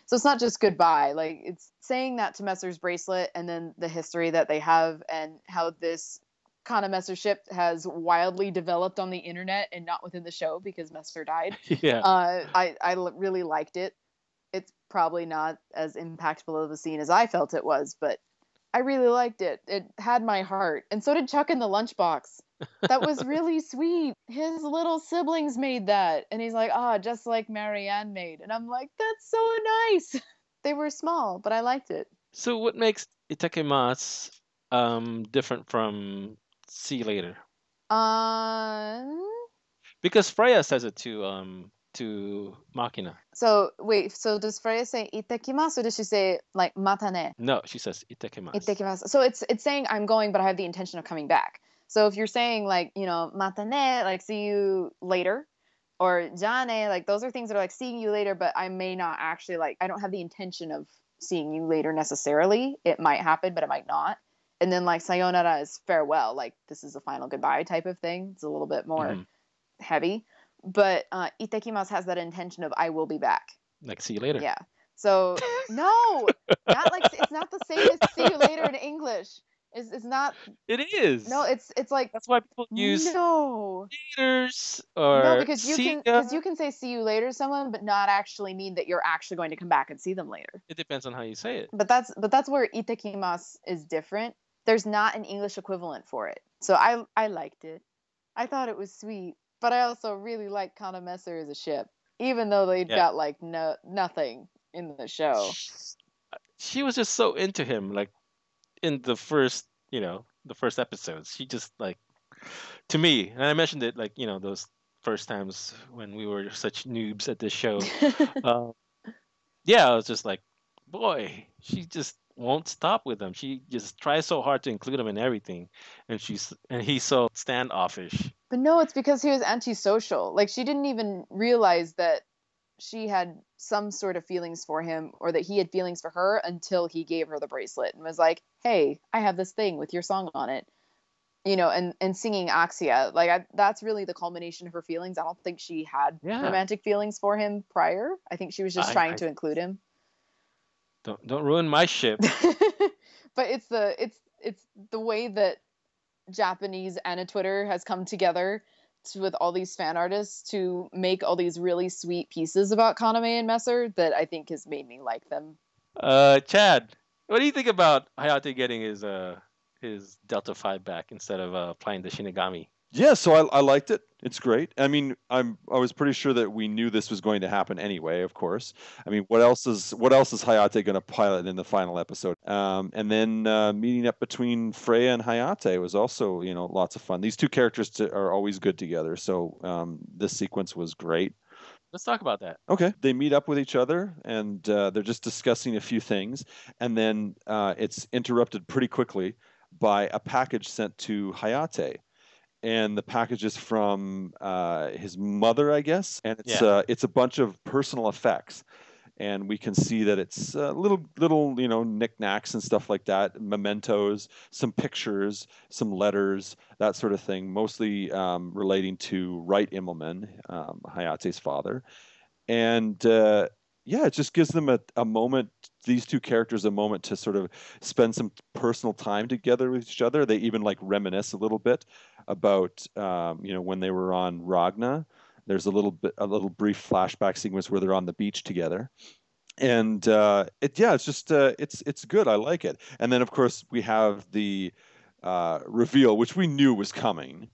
So it's not just goodbye, like it's saying that to Messer's bracelet, and then the history that they have and how this Kana Messer ship has wildly developed on the internet and not within the show because Messer died. Yeah. I really liked it. It's probably not as impactful of a scene as I felt it was, but I really liked it. It had my heart. And so did Chuck in the lunchbox. That was really sweet. His little siblings made that. And he's like, just like Marianne made. And I'm like, that's so nice. They were small, but I liked it. So what makes Itakemas different from See You Later? Uh, Because Freya says it to to Machina. So wait, so does Freya say itekimasu or does she say like matane? No, she says itekimasu. Itekimasu. So it's saying I'm going, but I have the intention of coming back. So if you're saying like, matane, like see you later, or jane, like those are things that are like seeing you later, but I may not actually like, I don't have the intention of seeing you later necessarily. It might happen, but it might not. And then like sayonara is farewell, like this is a final goodbye type of thing. It's a little bit more heavy. But itekimasu has that intention of I will be back. Like see you later. Yeah. So no, not like it's not the same as see you later in English. It's not. It is. No, it's like that's why people use laters or no, because you see can say see you later to someone, but not actually mean that you're actually going to come back and see them later. It depends on how you say it. But that's where itekimasu is different. There's not an English equivalent for it. So I liked it. I thought it was sweet, but I also really like Kana Messer as a ship, even though they'd got like nothing in the show. She was just so into him, like in the first episodes. She just like, to me, and I mentioned it like those first times when we were such noobs at this show. I was just like, boy, she just won't stop with him. She just tries so hard to include him in everything, and he's so standoffish. But no, it's because he was antisocial. Like she didn't even realize that she had some sort of feelings for him or that he had feelings for her until he gave her the bracelet and was like, hey, I have this thing with your song on it, and singing Axia. Like that's really the culmination of her feelings. I don't think she had romantic feelings for him prior. I think she was just trying to include him. Don't ruin my ship. But it's the way that Japanese Twitter has come together with all these fan artists to make all these really sweet pieces about Kaname and Messer that I think has made me like them. Chad, what do you think about Hayate getting his Delta 5 back instead of applying the Shinigami? Yeah, so I liked it. It's great. I mean, I was pretty sure that we knew this was going to happen anyway. Of course. I mean, what else is Hayate going to pilot in the final episode? And then meeting up between Freya and Hayate was also lots of fun. These two characters are always good together. So this sequence was great. Let's talk about that. Okay. They meet up with each other and they're just discussing a few things, and then it's interrupted pretty quickly by a package sent to Hayate. And the package is from his mother, I guess, and it's a bunch of personal effects, and we can see that it's little knickknacks and stuff like that, mementos, some pictures, some letters, that sort of thing, mostly relating to Wright Immelman, Hayate's father, and it just gives them a moment, these two characters, a moment to sort of spend some personal time together with each other. They even like reminisce a little bit about when they were on Ragna. There's a little brief flashback sequence where they're on the beach together, and it's just it's good. I like it. And then of course we have the reveal, which we knew was coming.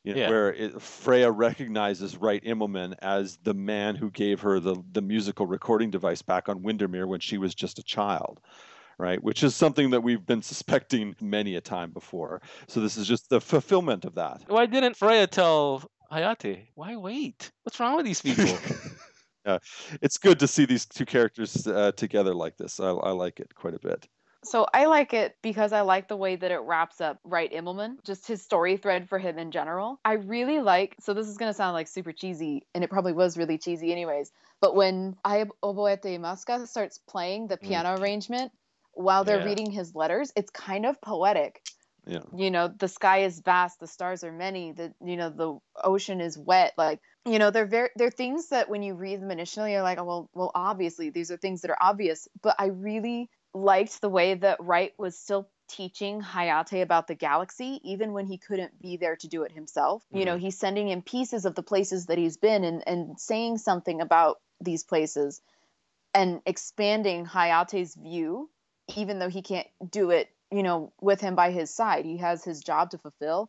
Where Freya recognizes Wright Immelman as the man who gave her the musical recording device back on Windermere when she was just a child, right? Which is something that we've been suspecting many a time before. So this is just the fulfillment of that. Why didn't Freya tell Hayate? Why wait? What's wrong with these people? Yeah, it's good to see these two characters together like this. I like it quite a bit. So I like it because I like the way that it wraps up Wright Immelman, just his story thread for him in general. I really like, so this is going to sound like super cheesy, and it probably was really cheesy anyways, but when I Oboete Maska starts playing the piano arrangement while they're reading his letters, it's kind of poetic. Yeah. The sky is vast, the stars are many, the ocean is wet. Like, they're things that when you read them initially, you're like, oh, well, obviously these are things that are obvious, but I really liked the way that Wright was still teaching Hayate about the galaxy, even when he couldn't be there to do it himself. Mm-hmm. He's sending him pieces of the places that he's been and saying something about these places and expanding Hayate's view, even though he can't do it, with him by his side. He has his job to fulfill.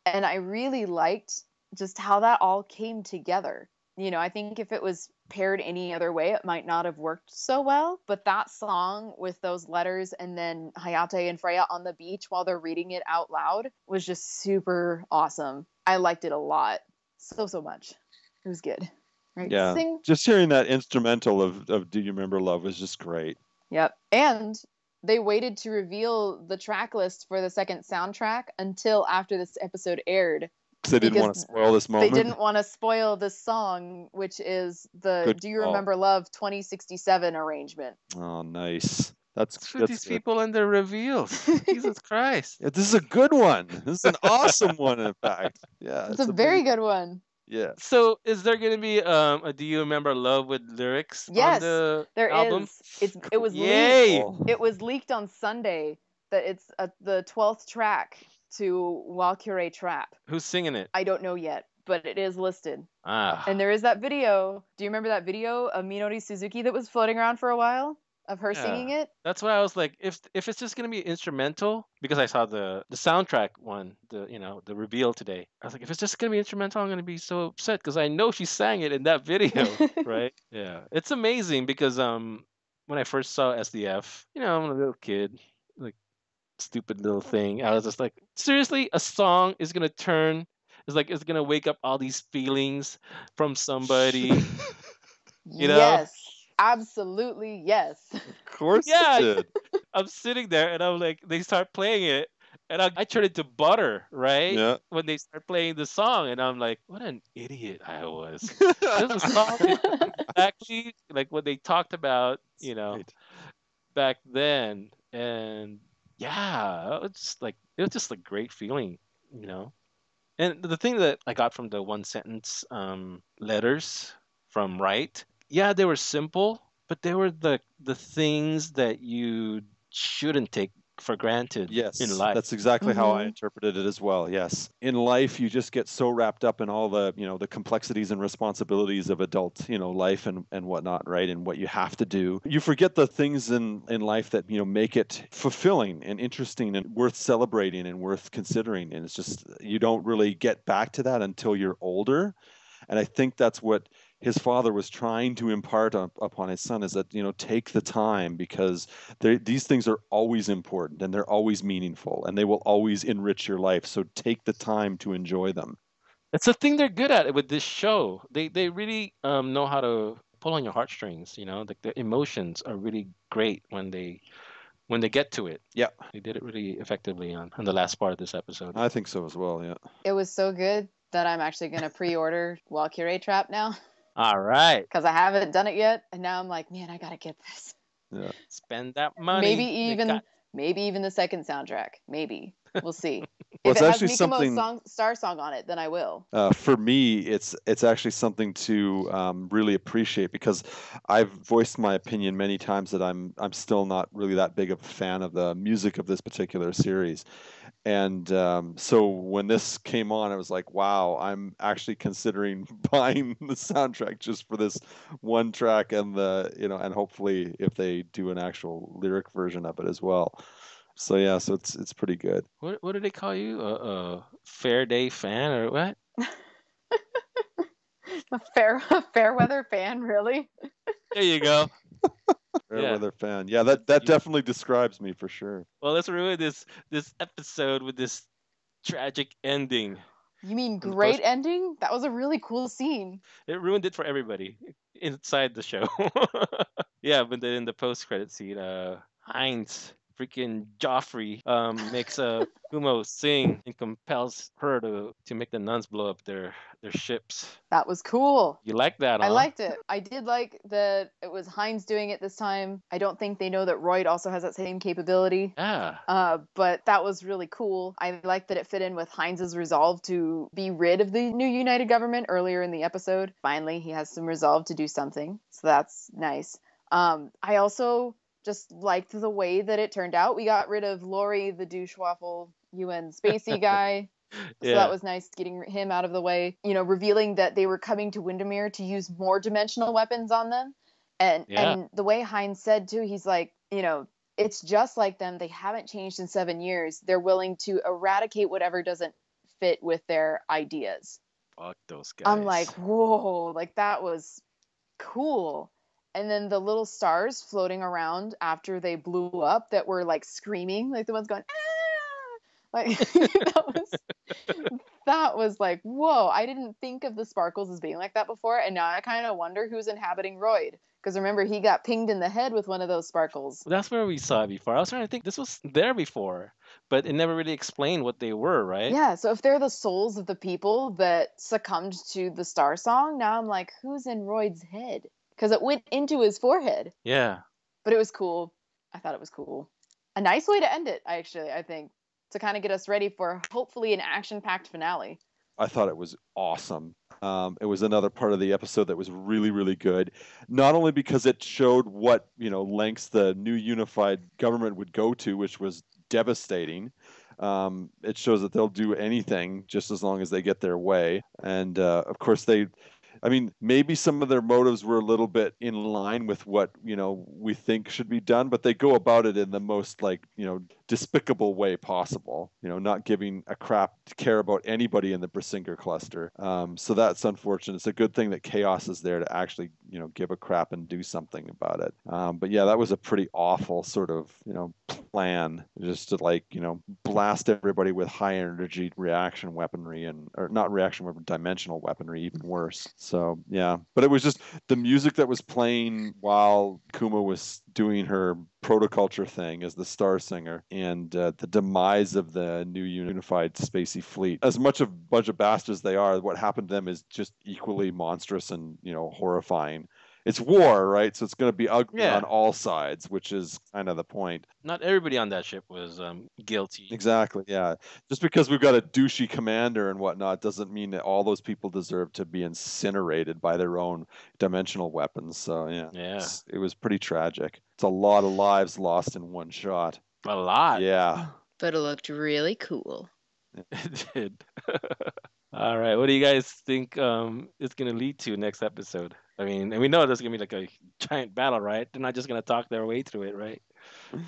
And I really liked just how that all came together. I think if it was paired any other way, it might not have worked so well. But that song with those letters and then Hayate and Freya on the beach while they're reading it out loud was just super awesome. I liked it a lot. So much. It was good. Right. Yeah. Sing. Just hearing that instrumental of Do You Remember Love was just great. Yep. And they waited to reveal the track list for the second soundtrack until after this episode aired. Because they didn't want to spoil this moment. They didn't want to spoil this song, which is the Good Do You call. Remember Love 2067 arrangement. Oh, nice. That's for these people and their reveals. Jesus Christ. Yeah, this is a good one. This is an awesome one, in fact. Yeah. It's a very good one. Yeah. So is there going to be a Do You Remember Love with lyrics Yes, on the there album? is. It was Yay! leaked. It was leaked on Sunday that it's the 12th track to Walkure Trap. Who's singing it? I don't know yet, but it is listed. Ah. And there is that video. Do you remember that video of Minori Suzuki that was floating around for a while of her singing it? That's why I was like, if it's just gonna be instrumental, because I saw the soundtrack one, the reveal today. I was like, if it's just gonna be instrumental, I'm gonna be so upset because I know she sang it in that video, right? Yeah, it's amazing because when I first saw SDF, I'm a little kid, like stupid little thing. I was just like, seriously, a song is gonna turn. It's gonna wake up all these feelings from somebody. Yes, absolutely yes. Of course it did. I'm sitting there and I'm like, they start playing it, and I turn into butter, right? Yeah. When they start playing the song, and I'm like, what an idiot I was. This is song exactly like what they talked about, back then, and yeah, it was just a great feeling, And the thing that I got from the one sentence letters from Wright, yeah, they were simple, but they were the things that you shouldn't take for granted in life. That's exactly how I interpreted it as well. Yes. In life, you just get so wrapped up in all the, the complexities and responsibilities of adult, life and whatnot, right? And what you have to do. You forget the things in life that, make it fulfilling and interesting and worth celebrating and worth considering. And it's just, you don't really get back to that until you're older. And I think that's what his father was trying to impart upon his son, is that, take the time, because these things are always important and they're always meaningful and they will always enrich your life. So take the time to enjoy them. That's the thing they're good at with this show. They really know how to pull on your heartstrings. Like the emotions are really great when they get to it. Yeah. They did it really effectively on the last part of this episode. I think so as well, yeah. It was so good that I'm actually going to pre-order Walkure Trap now. All right. Because I haven't done it yet, and now I'm like, man, I gotta get this. Yeah. Spend that money. Maybe even the second soundtrack. Maybe. We'll see. Well, if it has Mikomo's star song on it, then I will. For me, it's actually something to really appreciate, because I've voiced my opinion many times that I'm still not really that big of a fan of the music of this particular series. And so when this came on, I was like, wow, I'm actually considering buying the soundtrack just for this one track, and and hopefully if they do an actual lyric version of it as well. So yeah, so it's pretty good. What do they call you? A fair day fan or what? A fair weather fan, really? There you go. Fair weather fan. Yeah, that definitely describes me for sure. Well, let's ruin this episode with this tragic ending. You mean great ending? That was a really cool scene. It ruined it for everybody inside the show. Yeah, but then in the post-credit scene, Heinz, freaking Joffrey, makes Kumo sing and compels her to make the nuns blow up their ships. That was cool. You like that, huh? I liked it. I did like that it was Heinz doing it this time. I don't think they know that Royd also has that same capability. Yeah. But that was really cool. I liked that it fit in with Heinz's resolve to be rid of the new united government earlier in the episode. Finally, he has some resolve to do something. So that's nice. I also just liked the way that it turned out. We got rid of Lori, the douche-waffle UN spacey guy. So that was nice, getting him out of the way. Revealing that they were coming to Windermere to use more dimensional weapons on them. And the way Heinz said, too, he's like, it's just like them. They haven't changed in 7 years. They're willing to eradicate whatever doesn't fit with their ideas. Fuck those guys. I'm like, whoa, like that was cool. And then the little stars floating around after they blew up that were like screaming, like the ones going, ah! Like that was like, whoa, I didn't think of the sparkles as being like that before, and now I kind of wonder who's inhabiting Royd. Because remember, he got pinged in the head with one of those sparkles. That's where we saw it before. I was trying to think this was there before, but it never really explained what they were, right? Yeah, so if they're the souls of the people that succumbed to the Star Song, now I'm like, who's in Royd's head? Because it went into his forehead. Yeah. But it was cool. I thought it was cool. A nice way to end it, actually, I think, to kind of get us ready for hopefully an action-packed finale. I thought it was awesome. It was another part of the episode that was really, really good. Not only because it showed what lengths the new unified government would go to, which was devastating. It shows that they'll do anything just as long as they get their way. And of course, I mean, maybe some of their motives were a little bit in line with what, we think should be done, but they go about it in the most despicable way possible, not giving a crap to care about anybody in the Brasinger cluster. So that's unfortunate. It's a good thing that Chaos is there to actually, give a crap and do something about it. But yeah, that was a pretty awful sort of, plan just to blast everybody with high energy reaction weaponry or not reaction weapon, dimensional weaponry, even worse. So yeah, but it was just the music that was playing while Kuma was doing her protoculture thing as the Star Singer, and the demise of the new unified spacey fleet. As much of a bunch of bastards they are, what happened to them is just equally monstrous and horrifying. It's war, right? So it's going to be ugly on all sides, which is kind of the point. Not everybody on that ship was guilty. Exactly, yeah. Just because we've got a douchey commander and whatnot doesn't mean that all those people deserve to be incinerated by their own dimensional weapons. So yeah. It was pretty tragic. It's a lot of lives lost in one shot. A lot. Yeah. But it looked really cool. It did. All right. What do you guys think it's going to lead to next episode? I mean, and we know there's going to be like a giant battle, right? They're not just going to talk their way through it, right?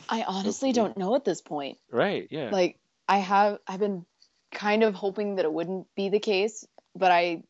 I honestly don't know at this point. Right, yeah. Like, I've been kind of hoping that it wouldn't be the case, but I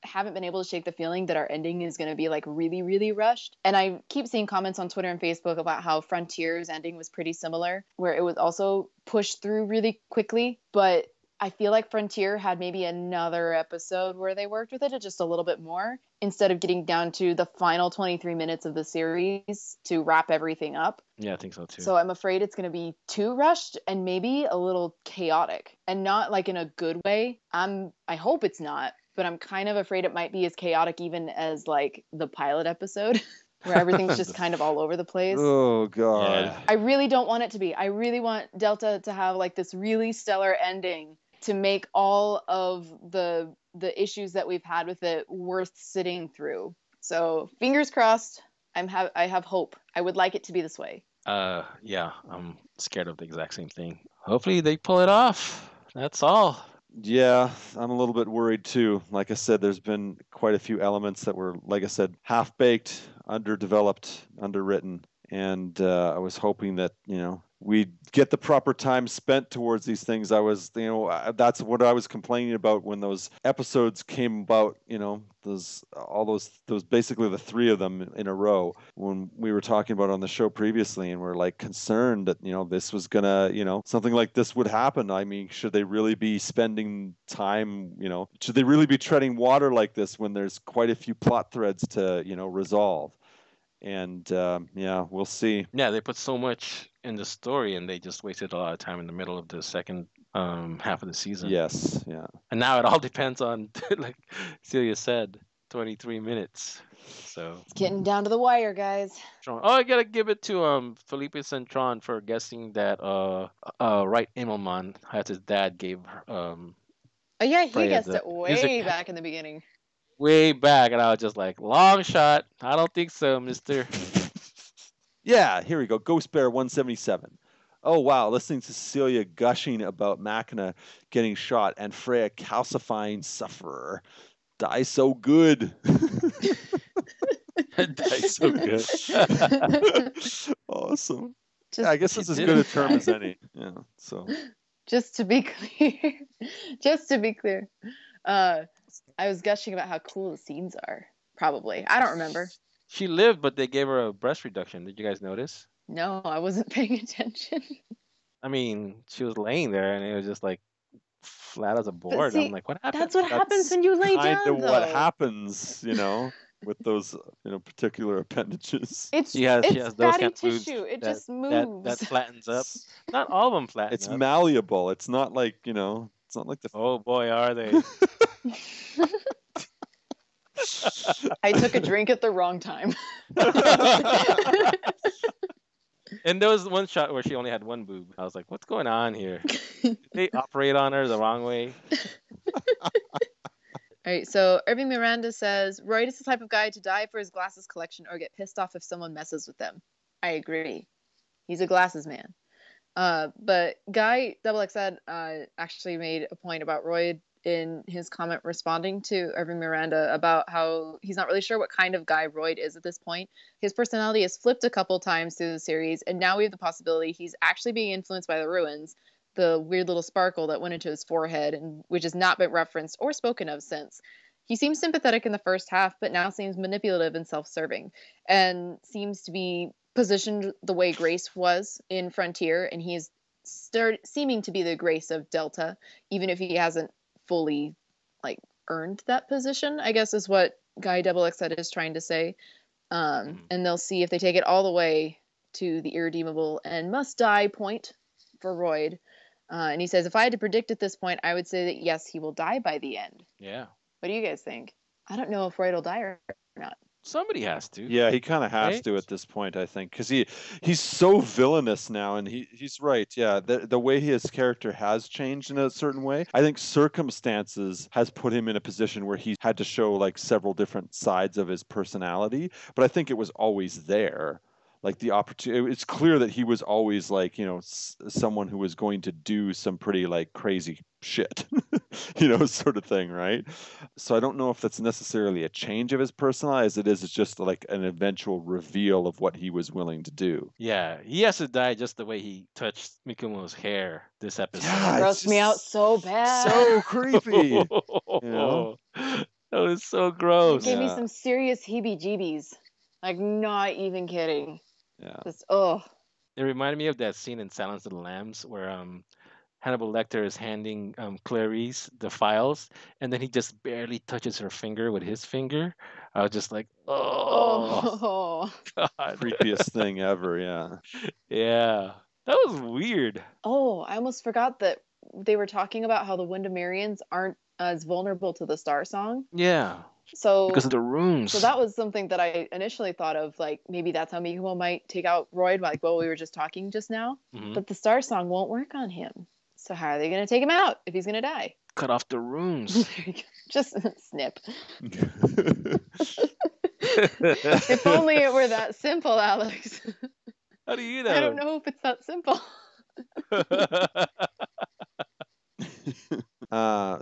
haven't been able to shake the feeling that our ending is going to be like really, really rushed. And I keep seeing comments on Twitter and Facebook about how Frontier's ending was pretty similar, where it was also pushed through really quickly, but I feel like Frontier had maybe another episode where they worked with it just a little bit more instead of getting down to the final 23 minutes of the series to wrap everything up. Yeah, I think so too. So I'm afraid it's going to be too rushed and maybe a little chaotic, and not like in a good way. I hope it's not, but I'm kind of afraid it might be as chaotic even as like the pilot episode. Where everything's just kind of all over the place. Oh, God. Yeah. I really don't want it to be. I really want Delta to have like this really stellar ending to make all of the issues that we've had with it worth sitting through. So fingers crossed. I have hope. I would like it to be this way. Yeah, I'm scared of the exact same thing. Hopefully they pull it off. That's all. Yeah, I'm a little bit worried too. Like I said, there's been quite a few elements that were, like I said, half-baked, underdeveloped, underwritten. And I was hoping that, we'd get the proper time spent towards these things. That's what I was complaining about when those episodes came about, those basically the three of them in a row when we were talking about on the show previously, and we're like concerned that, this was gonna, something like this would happen. I mean, should they really be spending time, should they really be treading water like this when there's quite a few plot threads to, resolve? And yeah, we'll see. Yeah, they put so much in the story, and they just wasted a lot of time in the middle of the second half of the season. Yes, yeah. And now it all depends on, like Celia said, 23 minutes. So it's getting down to the wire, guys. Oh, I gotta give it to Felipe Centron for guessing that Right Immelman, as his dad gave oh yeah, he Freya guessed it way back in the beginning. Way back, and I was just like, long shot. I don't think so, mister. Yeah, here we go. Ghost Bear 177. Oh, wow. Listening to Celia gushing about Machina getting shot and Freya calcifying Sufferer. Die so good. Die so good. Awesome. Yeah, I guess it's as good a term as any. Yeah. So. Just to be clear. I was gushing about how cool the scenes are. Probably. I don't remember. She lived, but they gave her a breast reduction. Did you guys notice? No, I wasn't paying attention. I mean, she was laying there and it was just like flat as a But board. I'm see, like, what happened? that's what happens That's when you lay kind of down, what though. happens, with those, particular appendages. She has those Fatty kind of boobs tissue. It that just that moves. flattens up. It's, Not all of them flatten it's up. malleable. It's not like, it's not like the. Oh boy, are they? I took a drink at the wrong time. And there was one shot where she only had one boob. I was like, what's going on here? Did they operate on her the wrong way? All right, so Irving Miranda says, Royd is the type of guy to die for his glasses collection or get pissed off if someone messes with them. I agree. He's a glasses man. But Guy XXX actually made a point about Royd in his comment responding to Irving Miranda about how he's not really sure what kind of guy Royd is at this point. His personality has flipped a couple times through the series, and now we have the possibility he's actually being influenced by the ruins, the weird little sparkle that went into his forehead, and which has not been referenced or spoken of since. He seems sympathetic in the first half, but now seems manipulative and self-serving, and seems to be positioned the way Grace was in Frontier, and he is seeming to be the Grace of Delta, even if he hasn't fully earned that position, I guess is what Guy XXX is trying to say. And they'll see if they take it all the way to the irredeemable and must die point for Royd. And he says, if I had to predict at this point, I would say that yes, he will die by the end. Yeah. What do you guys think? I don't know if Royd will die or not. Somebody has to. Yeah, he kind of has Right? to at this point, I think, because he's so villainous now, and he's right. Yeah, the way his character has changed in a certain way, I think circumstances has put him in a position where he's had to show like several different sides of his personality. But I think it was always there. Like the opportunity, it's clear that he was always like, someone who was going to do some pretty like crazy shit, sort of thing, right? So I don't know if that's necessarily a change of his personality as it is, it's just like an eventual reveal of what he was willing to do. Yeah, he has to die just the way he touched Mikumo's hair this episode. Yeah, It it's grossed me out just so bad. so creepy. know? That was so It gross. gave me Yeah. some serious heebie-jeebies. Like, not even kidding. Yeah. Just, oh. It reminded me of that scene in Silence of the Lambs where Hannibal Lecter is handing Clarice the files, and then he just barely touches her finger with his finger. I was just like, oh, Oh. God. Creepiest thing ever, yeah. Yeah. That was weird. Oh, I almost forgot that they were talking about how the Windermerians aren't as vulnerable to the Star Song. Yeah. So Because of the runes. So that was something that I initially thought of, like, maybe that's how Mikumo might take out Royd, like what we were just talking just now. Mhm. But the Star Song won't work on him. So how are they going to take him out if he's going to die? Cut off the runes. Just snip. If only it were that simple, Alex. How do you know? I don't know if it's that simple.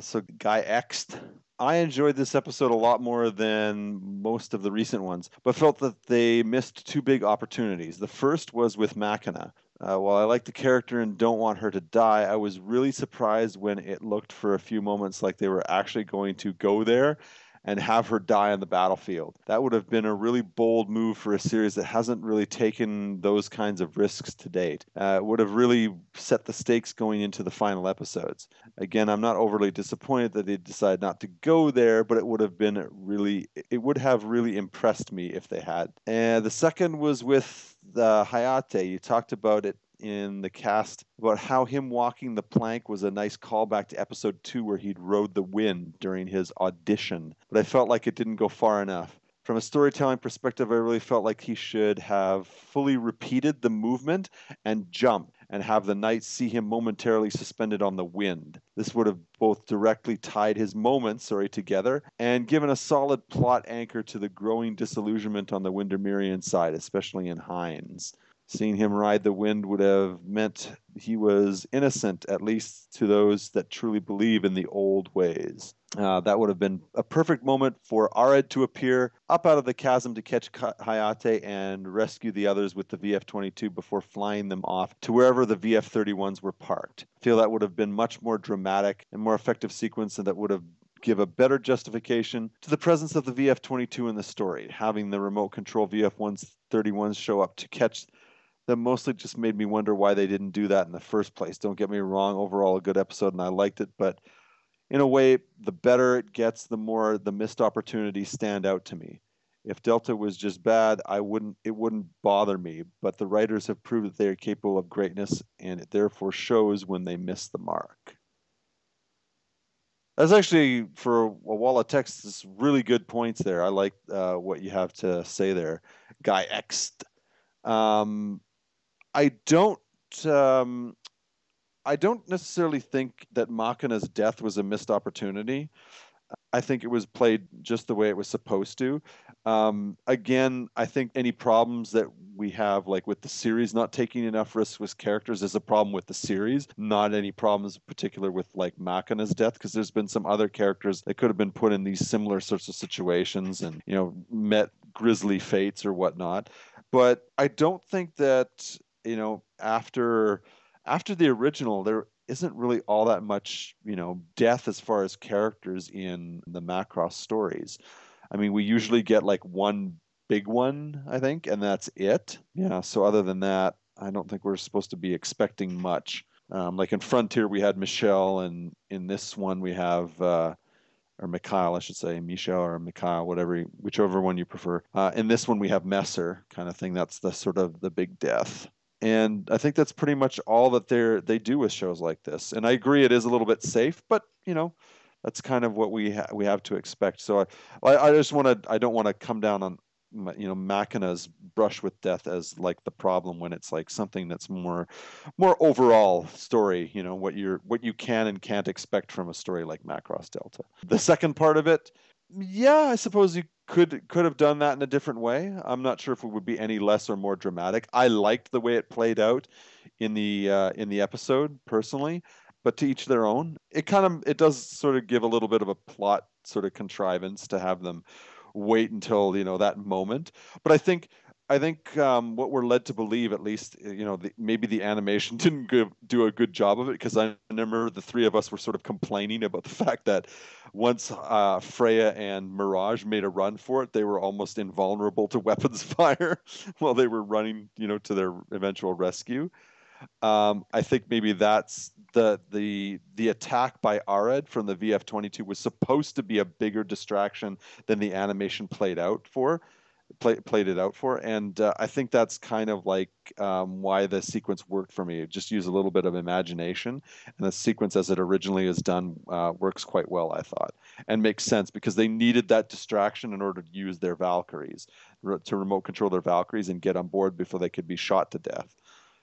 So Guy X'd. I enjoyed this episode a lot more than most of the recent ones, but felt that they missed two big opportunities. The first was with Machina. While I like the character and don't want her to die, I was really surprised when it looked for a few moments like they were actually going to go there and have her die on the battlefield. That would have been a really bold move for a series that hasn't really taken those kinds of risks to date. It would have really set the stakes going into the final episodes. Again, I'm not overly disappointed that they decided not to go there, but it would have really impressed me if they had. And the second was with the Hayate. You talked about it in the cast about how him walking the plank was a nice callback to episode 2 where he'd rode the wind during his audition, but I felt like it didn't go far enough. From a storytelling perspective, I really felt like he should have fully repeated the movement and jump and have the knight see him momentarily suspended on the wind. This would have both directly tied his moments, together and given a solid plot anchor to the growing disillusionment on the Windermerian side, especially in Hines. Seeing him ride the wind would have meant he was innocent, at least to those that truly believe in the old ways. That would have been a perfect moment for Ared to appear up out of the chasm to catch Hayate and rescue the others with the VF-22 before flying them off to wherever the VF-31s were parked. I feel that would have been much more dramatic and more effective sequence, and that would have give a better justification to the presence of the VF-22 in the story. Having the remote control VF-31s show up to catch that mostly just made me wonder why they didn't do that in the first place. Don't get me wrong, overall a good episode and I liked it, but in a way, the better it gets, the more the missed opportunities stand out to me. If Delta was just bad, it wouldn't bother me, but the writers have proved that they are capable of greatness and it therefore shows when they miss the mark. That's actually, for a wall of text, this really good points there. I like what you have to say there, Guy X. Um, I don't um, I don't necessarily think that Machina's death was a missed opportunity. I think it was played just the way it was supposed to. Again, I think any problems that we have, like with the series not taking enough risks with characters, is a problem with the series, not any problems in particular with like Machina's death, because there's been some other characters that could have been put in these similar sorts of situations and, met grisly fates or whatnot. But I don't think that, after the original, there isn't really all that much, death as far as characters in the Macross stories. I mean, we usually get like one big one, I think, and that's it. Yeah. So other than that, I don't think we're supposed to be expecting much. Like in Frontier, we had Michelle, and in this one we have, or Mikhail, I should say, Michelle or Mikhail, whichever one you prefer. In this one, we have Messer, kind of thing. That's the sort of the big death. And I think that's pretty much all that they do with shows like this. And I agree, it is a little bit safe, but that's kind of what we have to expect. So I don't want to come down on Machina's brush with death as like the problem, when it's like something that's more overall story. What you can and can't expect from a story like Macross Delta. The second part of it, yeah, I suppose you could have done that in a different way. I'm not sure if it would be any less or more dramatic. I liked the way it played out in the episode personally, but to each their own. It does sort of give a little bit of a plot sort of contrivance to have them wait until that moment. But I think what we're led to believe, at least, maybe the animation didn't do a good job of it, because I remember the three of us were sort of complaining about the fact that once Freya and Mirage made a run for it, they were almost invulnerable to weapons fire while they were running, to their eventual rescue. I think maybe that's the attack by Ared from the VF-22 was supposed to be a bigger distraction than the animation played it out for, and I think that's kind of like why the sequence worked for me. Just use a little bit of imagination, and the sequence as it originally is done works quite well, I thought, and makes sense because they needed that distraction in order to use their Valkyries, to remote control their Valkyries and get on board before they could be shot to death.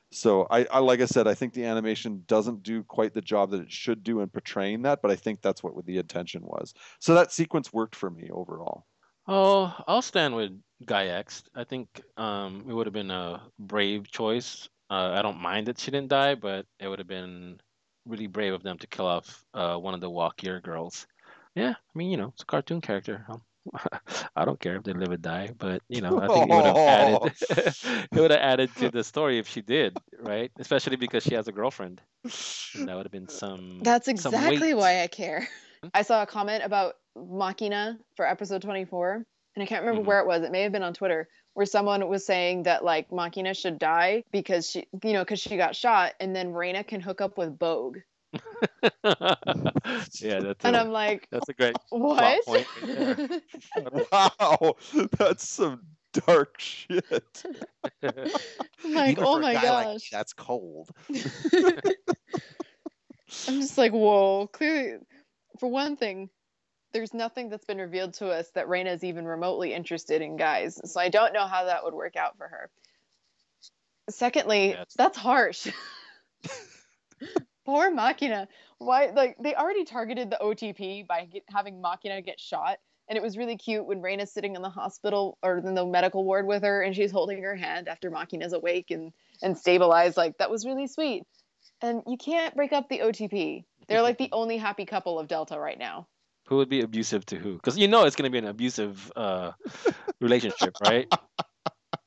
So I like I said, I think the animation doesn't do quite the job that it should do in portraying that, but I think that's what the intention was. So that sequence worked for me overall. Oh, I'll stand with Guy X. I think it would have been a brave choice. I don't mind that she didn't die, but it would have been really brave of them to kill off one of the walkier girls. Yeah, I mean, it's a cartoon character. I don't care if they live or die, but I think it would have added Oh, it would have added to the story if she did, right? Especially because she has a girlfriend, and that would have been That's some weight. exactly why I care. I saw a comment about Machina for episode 24, and I can't remember Mhm. where it was. It may have been on Twitter, where someone was saying that like Machina should die because she got shot, and then Reina can hook up with Bogue. Yeah, And I'm like, that's a great plot what? point right there. wow, that's some dark shit. I'm like, Even oh for a my guy like me, gosh. that's cold. I'm just like, whoa. Clearly, for one thing, there's nothing that's been revealed to us that Reina is even remotely interested in guys. So I don't know how that would work out for her. Secondly, That's that's harsh. Poor Machina. Why? Like, they already targeted the OTP by having Machina get shot. And it was really cute when Reina's sitting in the hospital or in the medical ward with her and she's holding her hand after Machina's awake and stabilized. Like, that was really sweet. And you can't break up the OTP. They're like the only happy couple of Delta right now. who would be abusive to who? Because it's going to be an abusive relationship, right?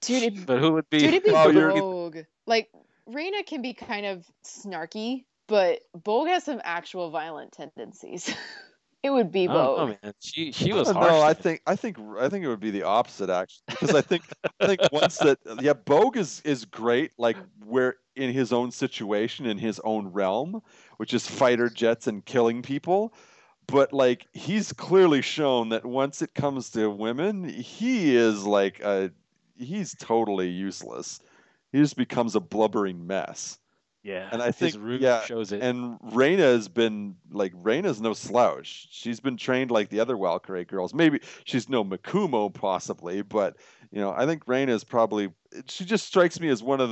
Dude, But who would dude, be? it'd be Wow, you're Bogue. Like, Reina can be kind of snarky, but Bogue has some actual violent tendencies. It would be I don't know, Vogue. man. She I was don't know. harsh I then. think I think I think it would be the opposite actually, because I think once that yeah, Bogue is great, like where in his own situation in his own realm, which is fighter jets and killing people. But like he's clearly shown that once it comes to women, he is like he's totally useless. He just becomes a blubbering mess. Yeah, And I his think, root yeah, shows it. and Reina has been like Reina's no slouch. She's been trained like the other Valkyrie girls. Maybe she's no Makumo possibly, but I think Reina is probably she just strikes me as one of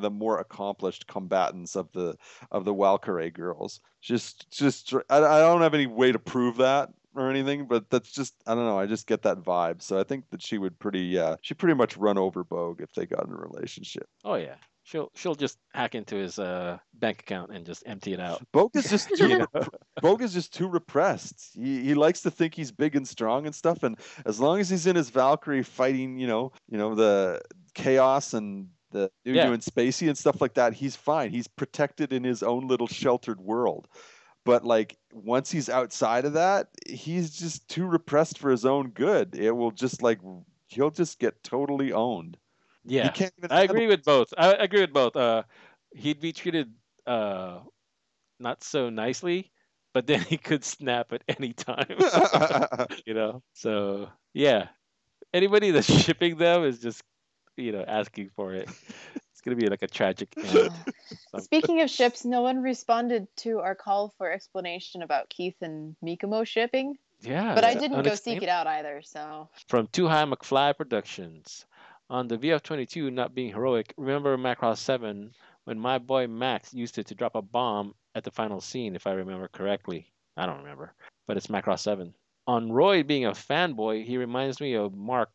the more accomplished combatants of the Valkyrie girls. I don't have any way to prove that or anything, but that's just I don't know. I just get that vibe. So I think that she pretty much run over Bogue if they got in a relationship. Oh yeah, she'll just hack into his bank account and just empty it out. Bogue is just You too know. Bogue is just too repressed. He likes to think he's big and strong and stuff. And as long as he's in his Valkyrie fighting, the chaos and the Yeah, Nuno and Spacey and stuff like that, he's fine. He's protected in his own little sheltered world. But like once he's outside of that, he's just too repressed for his own good. It will just like he'll just get totally owned. He yeah. can't even I handle agree with both. I agree with both. He'd be treated uh not so nicely, but then he could snap at any time. it. So yeah, anybody that's shipping them is just asking for it. It's gonna be like a tragic end. Speaking of ships, no one responded to our call for explanation about Keith and Mikomo shipping, Yeah, but I that's didn't go seek unexplained. it out either. So From Too High McFly Productions. On the VF-22 not being heroic, remember Macross 7 when my boy Max used it to drop a bomb at the final scene, if I remember correctly. I don't remember, but it's Macross 7. On Roy being a fanboy, he reminds me of Marg?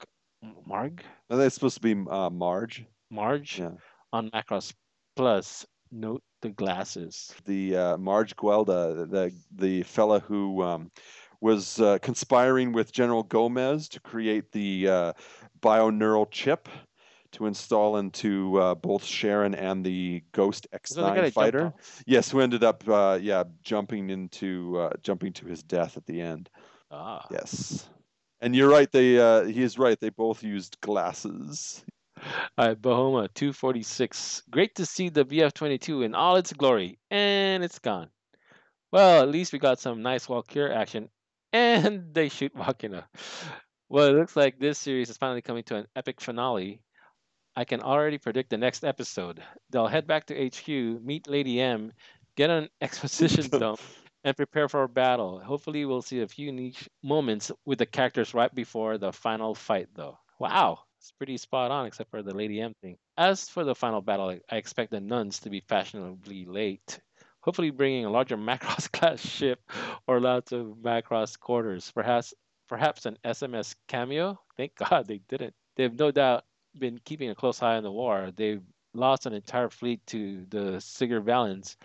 Are they supposed to be Marge? Marge? Yeah. On Macross Plus, note the glasses. The Marge Guelda, the fella who was conspiring with General Gomez to create the bioneural chip to install into both Sharon and the Ghost Is that the guy X9 that jumped fighter. off? Yes, who ended up jumping to his death at the end. Ah. Yes. And you're right, he is right. They both used glasses. All right, Bahoma 246. Great to see the VF-22 in all its glory, and it's gone. Well, at least we got some nice Walkure action, and they shoot Wakina. Well, it looks like this series is finally coming to an epic finale. I can already predict the next episode. They'll head back to HQ, meet Lady M, get an exposition dump, and prepare for a battle. Hopefully, we'll see a few niche moments with the characters right before the final fight, though. Wow, it's pretty spot on, except for the Lady M thing. As for the final battle, I expect the nuns to be fashionably late. Hopefully, bringing a larger Macross class ship or lots of Macross quarters. Perhaps an SMS cameo. Thank God they didn't. They've no doubt been keeping a close eye on the war. They've lost an entire fleet to the Sigurd Valens.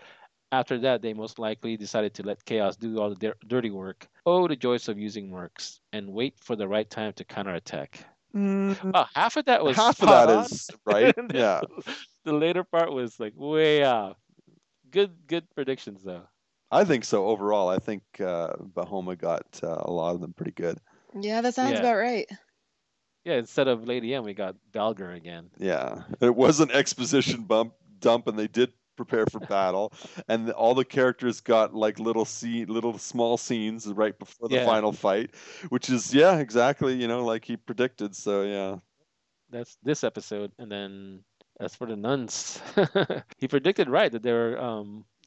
After that, they most likely decided to let Chaos do all the dirty work. Oh, the joys of using mercs and wait for the right time to counterattack. Mm, Wow, half of that was half of spot that on, is right. and then Yeah. the later part was like way off. Good predictions though. I think so overall. I think Bahoma got a lot of them pretty good. yeah, that sounds Yeah, about right. yeah. Instead of Lady M, we got Balger again. Yeah, it was an exposition dump, and they did prepare for battle, and all the characters got like little small scenes right before the Yeah, final fight, which is yeah, exactly like he predicted. So yeah, that's this episode. And then as for the nuns, he predicted right that they were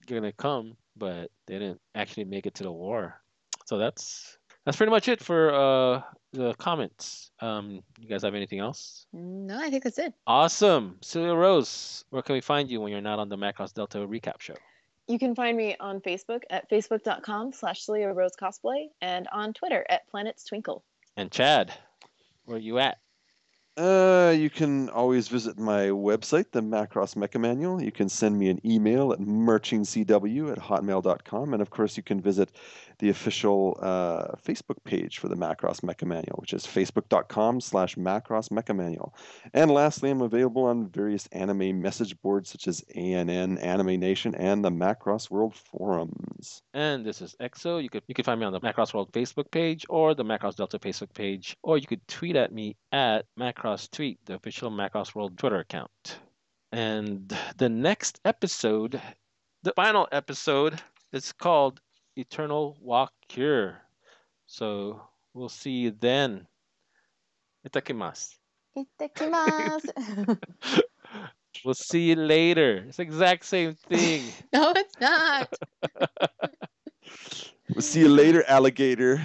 gonna come, but they didn't actually make it to the war. So that's pretty much it for the comments. You guys have anything else? No, I think that's it. Awesome, Celia Rose. Where can we find you when you're not on the Macross Delta recap show? You can find me on Facebook at facebook.com/Celia Rose Cosplay and on Twitter at Planets Twinkle. And Chad, where you at? You can always visit my website, the Macross Mecha Manual. You can send me an email at merchingcw@hotmail.com. And of course, you can visit the official Facebook page for the Macross Mecha Manual, which is facebook.com/Macross Mecha Manual. And lastly, I'm available on various anime message boards such as ANN, Anime Nation, and the Macross World forums. And this is EXO. You can find me on the Macross World Facebook page or the Macross Delta Facebook page, or you could tweet at me at Macross Tweet, the official Macross World Twitter account. And the next episode, the final episode, is called Eternal Walk Cure. So we'll see you then. Itakimasu. Itadakimasu. We'll see you later. It's the exact same thing. No, it's not. We'll see you later, alligator.